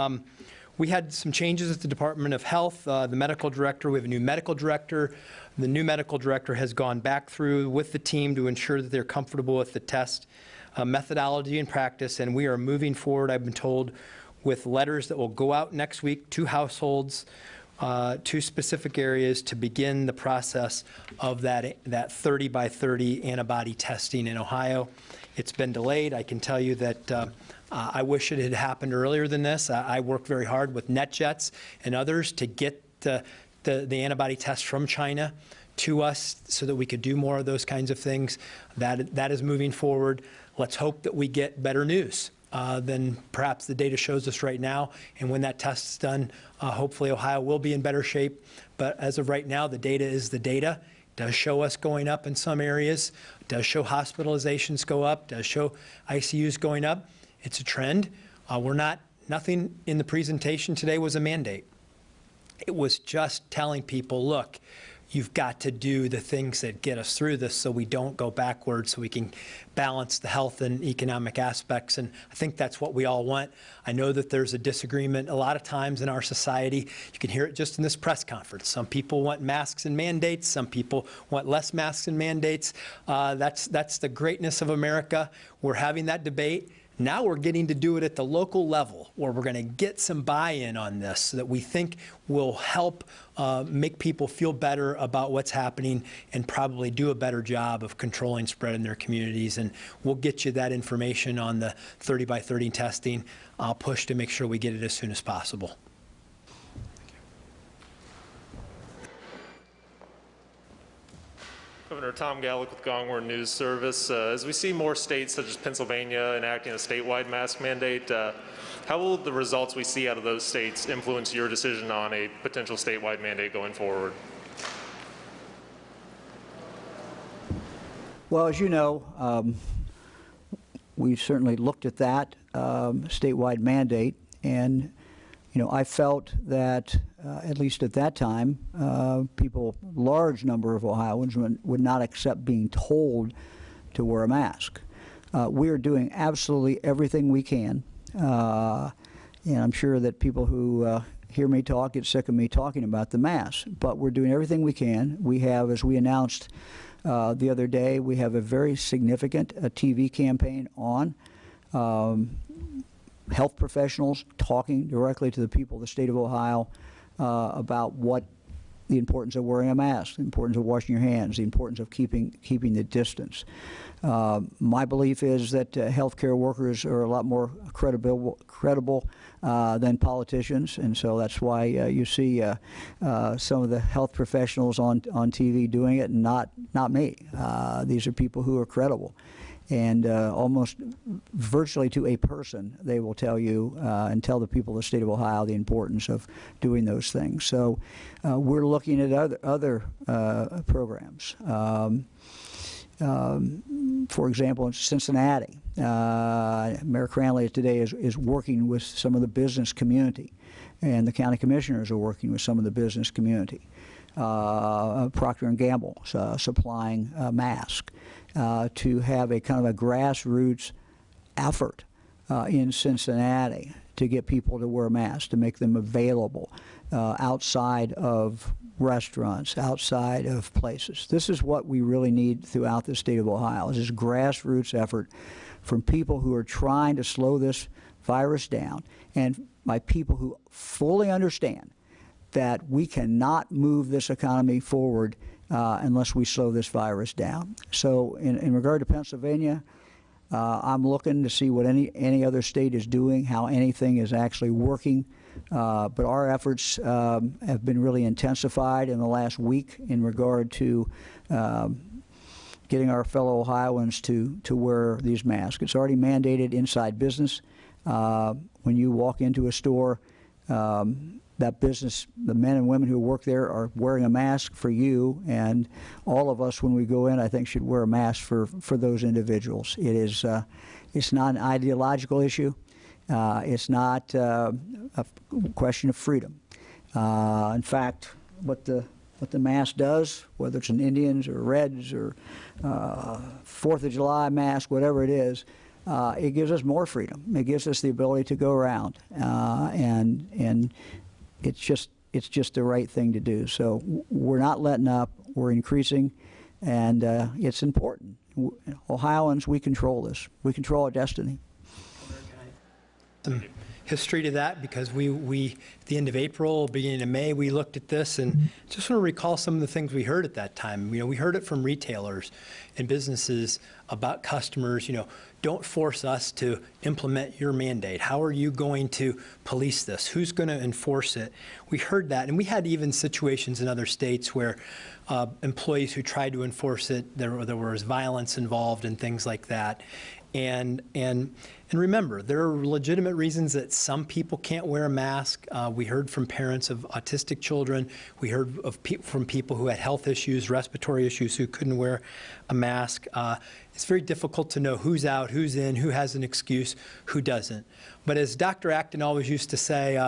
we had some changes at the Department of Health. The medical director, we have a new medical director. The new medical director has gone back through with the team to ensure that they're comfortable with the test methodology and practice, and we are moving forward, I've been told, with letters that will go out next week to households, to specific areas to begin the process of that 30 by 30 antibody testing in Ohio. It's been delayed. I can tell you that I wish it had happened earlier than this. I worked very hard with NetJets and others to get the antibody test from China to us so that we could do more of those kinds of things. That is moving forward. Let's hope that we get better news than perhaps the data shows us right now. And when that test is done, hopefully Ohio will be in better shape. But as of right now, the data is the data. It does show us going up in some areas. It does show hospitalizations go up. It does show ICUs going up. It's a trend. Nothing in the presentation today was a mandate. It was just telling people, look, you've got to do the things that get us through this so we don't go backwards, so we can balance the health and economic aspects. And I think that's what we all want. I know that there's a disagreement a lot of times in our society. You can hear it just in this press conference. Some people want masks and mandates. Some people want less masks and mandates. That's the greatness of America. We're having that debate. Now we're getting to do it at the local level, where we're going to get some buy-in on this so that we think will help make people feel better about what's happening and probably do a better job of controlling spread in their communities. And we'll get you that information on the 30 by 30 testing. I'll push to make sure we get it as soon as possible. Governor Tom Gallick with Gongwer News Service. As we see more states such as Pennsylvania enacting a statewide mask mandate, how will the results we see out of those states influence your decision on a potential statewide mandate going forward? Well, as you know, we've certainly looked at that statewide mandate, and I felt that, at least at that time, large number of Ohioans would not accept being told to wear a mask. We are doing absolutely everything we can, and I'm sure that people who hear me talk get sick of me talking about the mask, but we're doing everything we can. We have, as we announced the other day, we have a very significant TV campaign on health professionals talking directly to the people of the state of Ohio about what the importance of wearing a mask, the importance of washing your hands, the importance of keeping the distance. My belief is that healthcare workers are a lot more credible than politicians, and so that's why you see some of the health professionals on TV doing it, and not me. These are people who are credible. And almost virtually to a person, they will tell you and tell the people of the state of Ohio the importance of doing those things. So we're looking at other programs. For example, in Cincinnati, Mayor Cranley today is working with some of the business community, and the county commissioners are working with some of the business community. Procter & Gamble supplying masks. To have a kind of a grassroots effort in Cincinnati to get people to wear masks, to make them available outside of restaurants, outside of places. This is what we really need throughout the state of Ohio, is this grassroots effort from people who are trying to slow this virus down, and by people who fully understand that we cannot move this economy forward unless we slow this virus down. So in regard to Pennsylvania, I'm looking to see what any other state is doing, how anything is actually working. But our efforts have been really intensified in the last week in regard to getting our fellow Ohioans to wear these masks. It's already mandated inside business. When you walk into a store, that business, the men and women who work there are wearing a mask for you, and all of us when we go in, I think, should wear a mask for those individuals. It is, it's not an ideological issue. It's not a question of freedom. In fact, what the mask does, whether it's an Indians or Reds or 4th of July mask, whatever it is, it gives us more freedom. It gives us the ability to go around, and it's just the right thing to do. So we're not letting up. We're increasing, and it's important. Ohioans, we control this. We control our destiny. Some history to that, because we at the end of April, beginning of May, we looked at this, and just want to recall some of the things we heard at that time. You know, we heard it from retailers and businesses about customers, you know, don't force us to implement your mandate. How are you going to police this? Who's going to enforce it? We heard that, and we had even situations in other states where employees who tried to enforce it, there was violence involved and things like that. And remember, there are legitimate reasons that some people can't wear a mask. We heard from parents of autistic children. We heard from people who had health issues, respiratory issues, who couldn't wear a mask. It's very difficult to know who's out, who's in, who has an excuse, who doesn't. But as Dr. Acton always used to say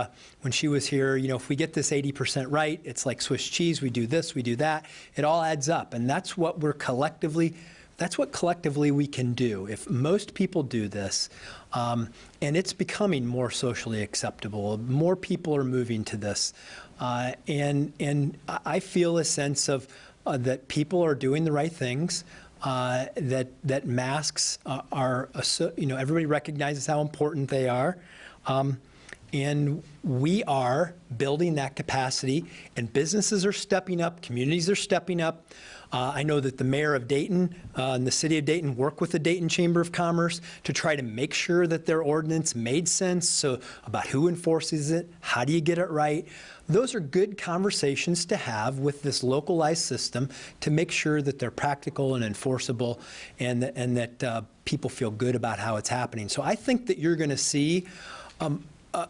when she was here, you know, if we get this 80% right, it's like Swiss cheese. We do this, we do that. It all adds up, and that's what we're collectively. That's what collectively we can do. If most people do this, and it's becoming more socially acceptable, more people are moving to this, and I feel a sense of that people are doing the right things, that masks are, you know, everybody recognizes how important they are. And we are building that capacity, and businesses are stepping up, communities are stepping up. I know that the mayor of Dayton and the city of Dayton work with the Dayton Chamber of Commerce to try to make sure that their ordinance made sense, so about who enforces it, how do you get it right. Those are good conversations to have with this localized system to make sure that they're practical and enforceable, and that people feel good about how it's happening. So I think that you're going to see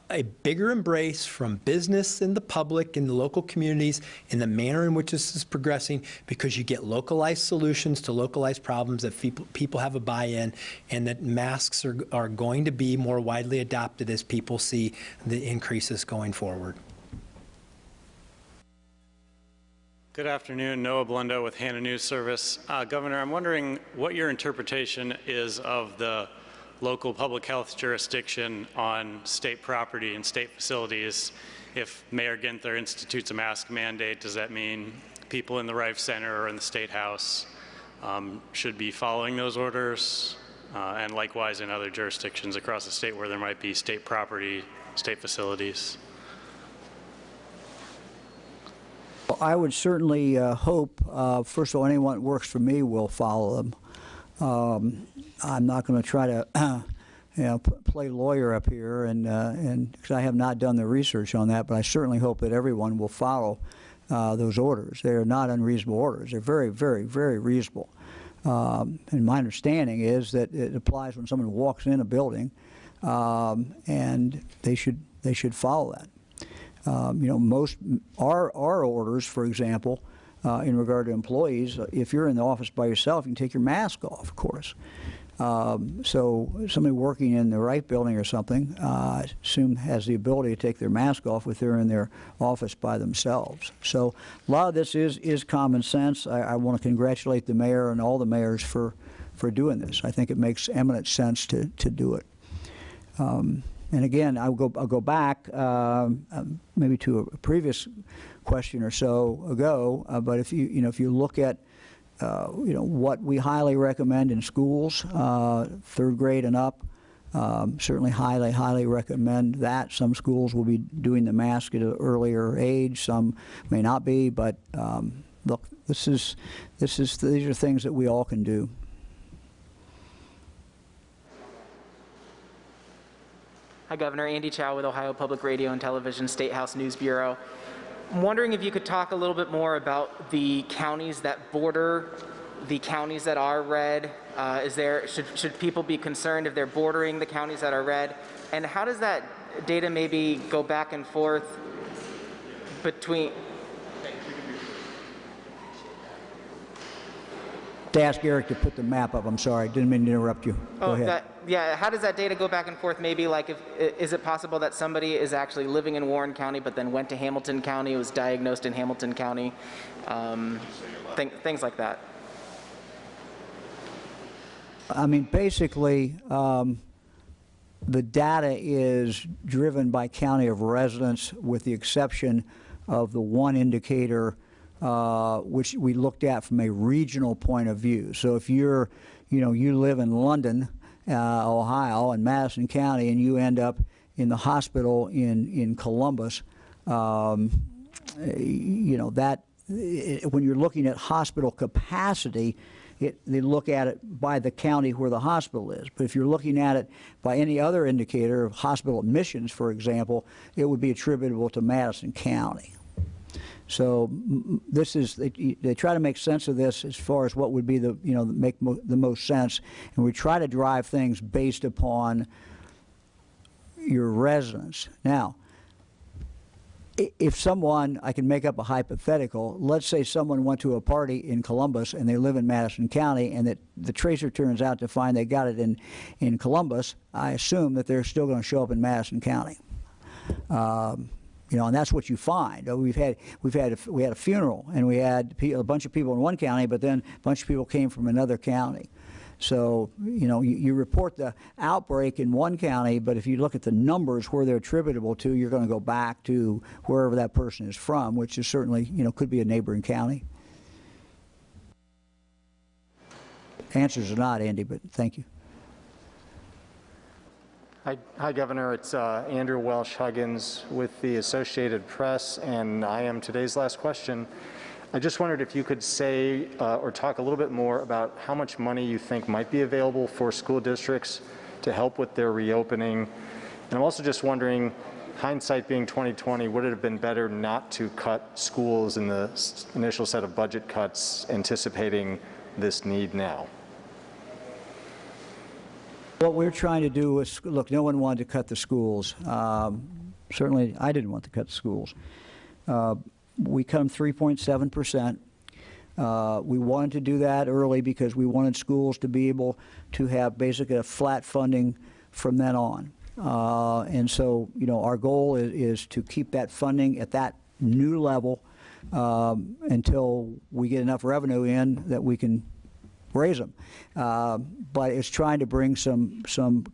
a bigger embrace from business and the public and the local communities in the manner in which this is progressing, because you get localized solutions to localized problems, that people have a buy-in, and that masks are going to be more widely adopted as people see the increases going forward. Good afternoon, Noah Blundo with Hannah News Service. Governor, I'm wondering what your interpretation is of the local public health jurisdiction on state property and state facilities. If Mayor Ginther institutes a mask mandate, does that mean people in the Rife Center or in the State House should be following those orders? And likewise in other jurisdictions across the state where there might be state property, state facilities? Well, I would certainly hope, first of all, anyone that works for me will follow them. I'm not going to try to play lawyer up here, and because I have not done the research on that, but I certainly hope that everyone will follow those orders. They are not unreasonable orders. They're very, very, very reasonable. And my understanding is that it applies when someone walks in a building, and they should follow that. You know, most our orders, for example, in regard to employees, if you're in the office by yourself, you can take your mask off, of course. So somebody working in the Wright building or something, I assume has the ability to take their mask off if they're in their office by themselves. So a lot of this is common sense. I want to congratulate the mayor and all the mayors for doing this. I think it makes eminent sense to do it. And again, I'll go back maybe to a previous question or so ago. But if you look at what we highly recommend in schools, 3rd grade and up, certainly highly recommend that. Some schools will be doing the mask at an earlier age. Some may not be. But look, these are things that we all can do. Hi, Governor. Andy Chow with Ohio Public Radio and Television Statehouse News Bureau. I'm wondering if you could talk a little bit more about the counties that border the counties that are red. Should people be concerned if they're bordering the counties that are red? And how does that data maybe go back and forth between. To ask Eric to put the map up. I'm sorry, didn't mean to interrupt you. Go ahead. Yeah, how does that data go back and forth? Maybe like is it possible that somebody is actually living in Warren County but then went to Hamilton County, was diagnosed in Hamilton County, things like that? I mean, basically, the data is driven by county of residence with the exception of the one indicator which we looked at from a regional point of view. So if you're, you live in London, Ohio, and Madison County, and you end up in the hospital in Columbus, when you're looking at hospital capacity, they look at it by the county where the hospital is. But if you're looking at it by any other indicator of hospital admissions, for example, it would be attributable to Madison County. So this is, they try to make sense of this as far as what would be the, make the most sense. And we try to drive things based upon your residence. Now, if someone, I can make up a hypothetical, let's say someone went to a party in Columbus and they live in Madison County, and that the tracer turns out to find they got it in Columbus, I assume that they're still going to show up in Madison County. And that's what you find. We had a funeral, and we had a bunch of people in one county, but then a bunch of people came from another county. So, you report the outbreak in one county, but if you look at the numbers where they're attributable to, you're going to go back to wherever that person is from, which is certainly, could be a neighboring county. Answers are not, Andy, but thank you. Hi, Governor. It's Andrew Welsh-Huggins with the Associated Press, and I am today's last question. I just wondered if you could say or talk a little bit more about how much money you think might be available for school districts to help with their reopening. And I'm also just wondering, hindsight being 2020, would it have been better not to cut schools in the initial set of budget cuts, anticipating this need now? What we're trying to do is, look, no one wanted to cut the schools. Certainly, I didn't want to cut the schools. We cut them 3.7%. We wanted to do that early because we wanted schools to be able to have basically a flat funding from then on. And so, our goal is to keep that funding at that new level until we get enough revenue in that we can raise them. But it's trying to bring some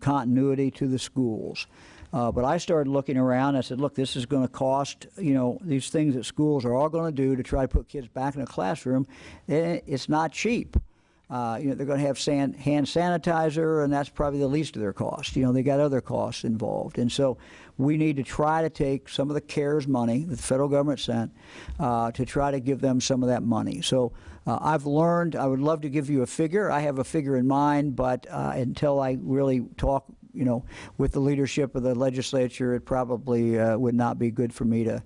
continuity to the schools. But I started looking around. I said, look, this is going to cost, these things that schools are all going to do to try to put kids back in a classroom. It's not cheap. They're going to have hand sanitizer, and that's probably the least of their costs. They got other costs involved. And so we need to try to take some of the CARES money that the federal government sent to try to give them some of that money. So I've learned, I would love to give you a figure. I have a figure in mind, but until I really talk with the leadership of the legislature, it probably would not be good for me to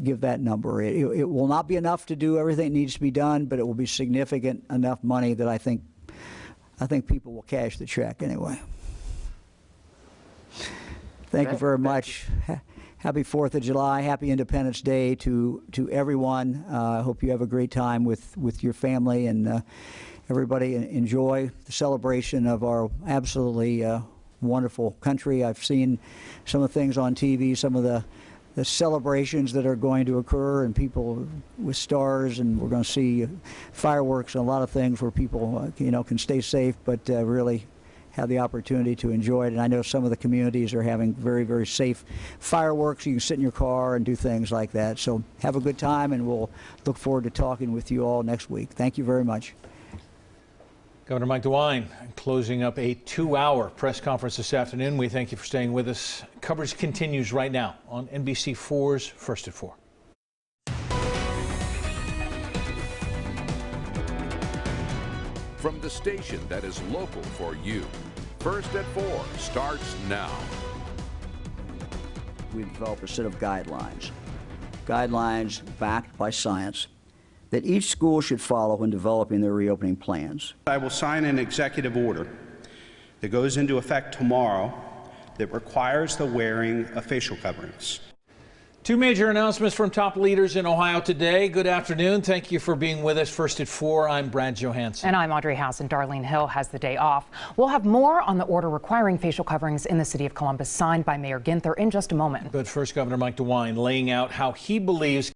give that number. It will not be enough to do everything that needs to be done, but it will be significant enough money that I think people will cash the check anyway. Thank you very much. Happy 4th of July. Happy Independence Day to everyone. I hope you have a great time with your family, and everybody enjoy the celebration of our absolutely wonderful country. I've seen some of the things on TV, some of the celebrations that are going to occur, and people with stars, and we're going to see fireworks and a lot of things where people can stay safe, but really have the opportunity to enjoy it. And I know some of the communities are having very, very safe fireworks. You can sit in your car and do things like that. So have a good time, and we'll look forward to talking with you all next week. Thank you very much. Governor Mike DeWine closing up a 2-hour press conference this afternoon. We thank you for staying with us. Coverage continues right now on NBC4's First at 4. From the station that is local for you, First at 4 starts now. We developed a set of guidelines backed by science that each school should follow when developing their reopening plans. I will sign an executive order that goes into effect tomorrow that requires the wearing of facial coverings. Two major announcements from top leaders in Ohio today. Good afternoon. Thank you for being with us. First at 4, I'm Brad Johansson. And I'm Audrey House, and Darlene Hill has the day off. We'll have more on the order requiring facial coverings in the city of Columbus signed by Mayor Ginther in just a moment. But first, Governor Mike DeWine laying out how he believes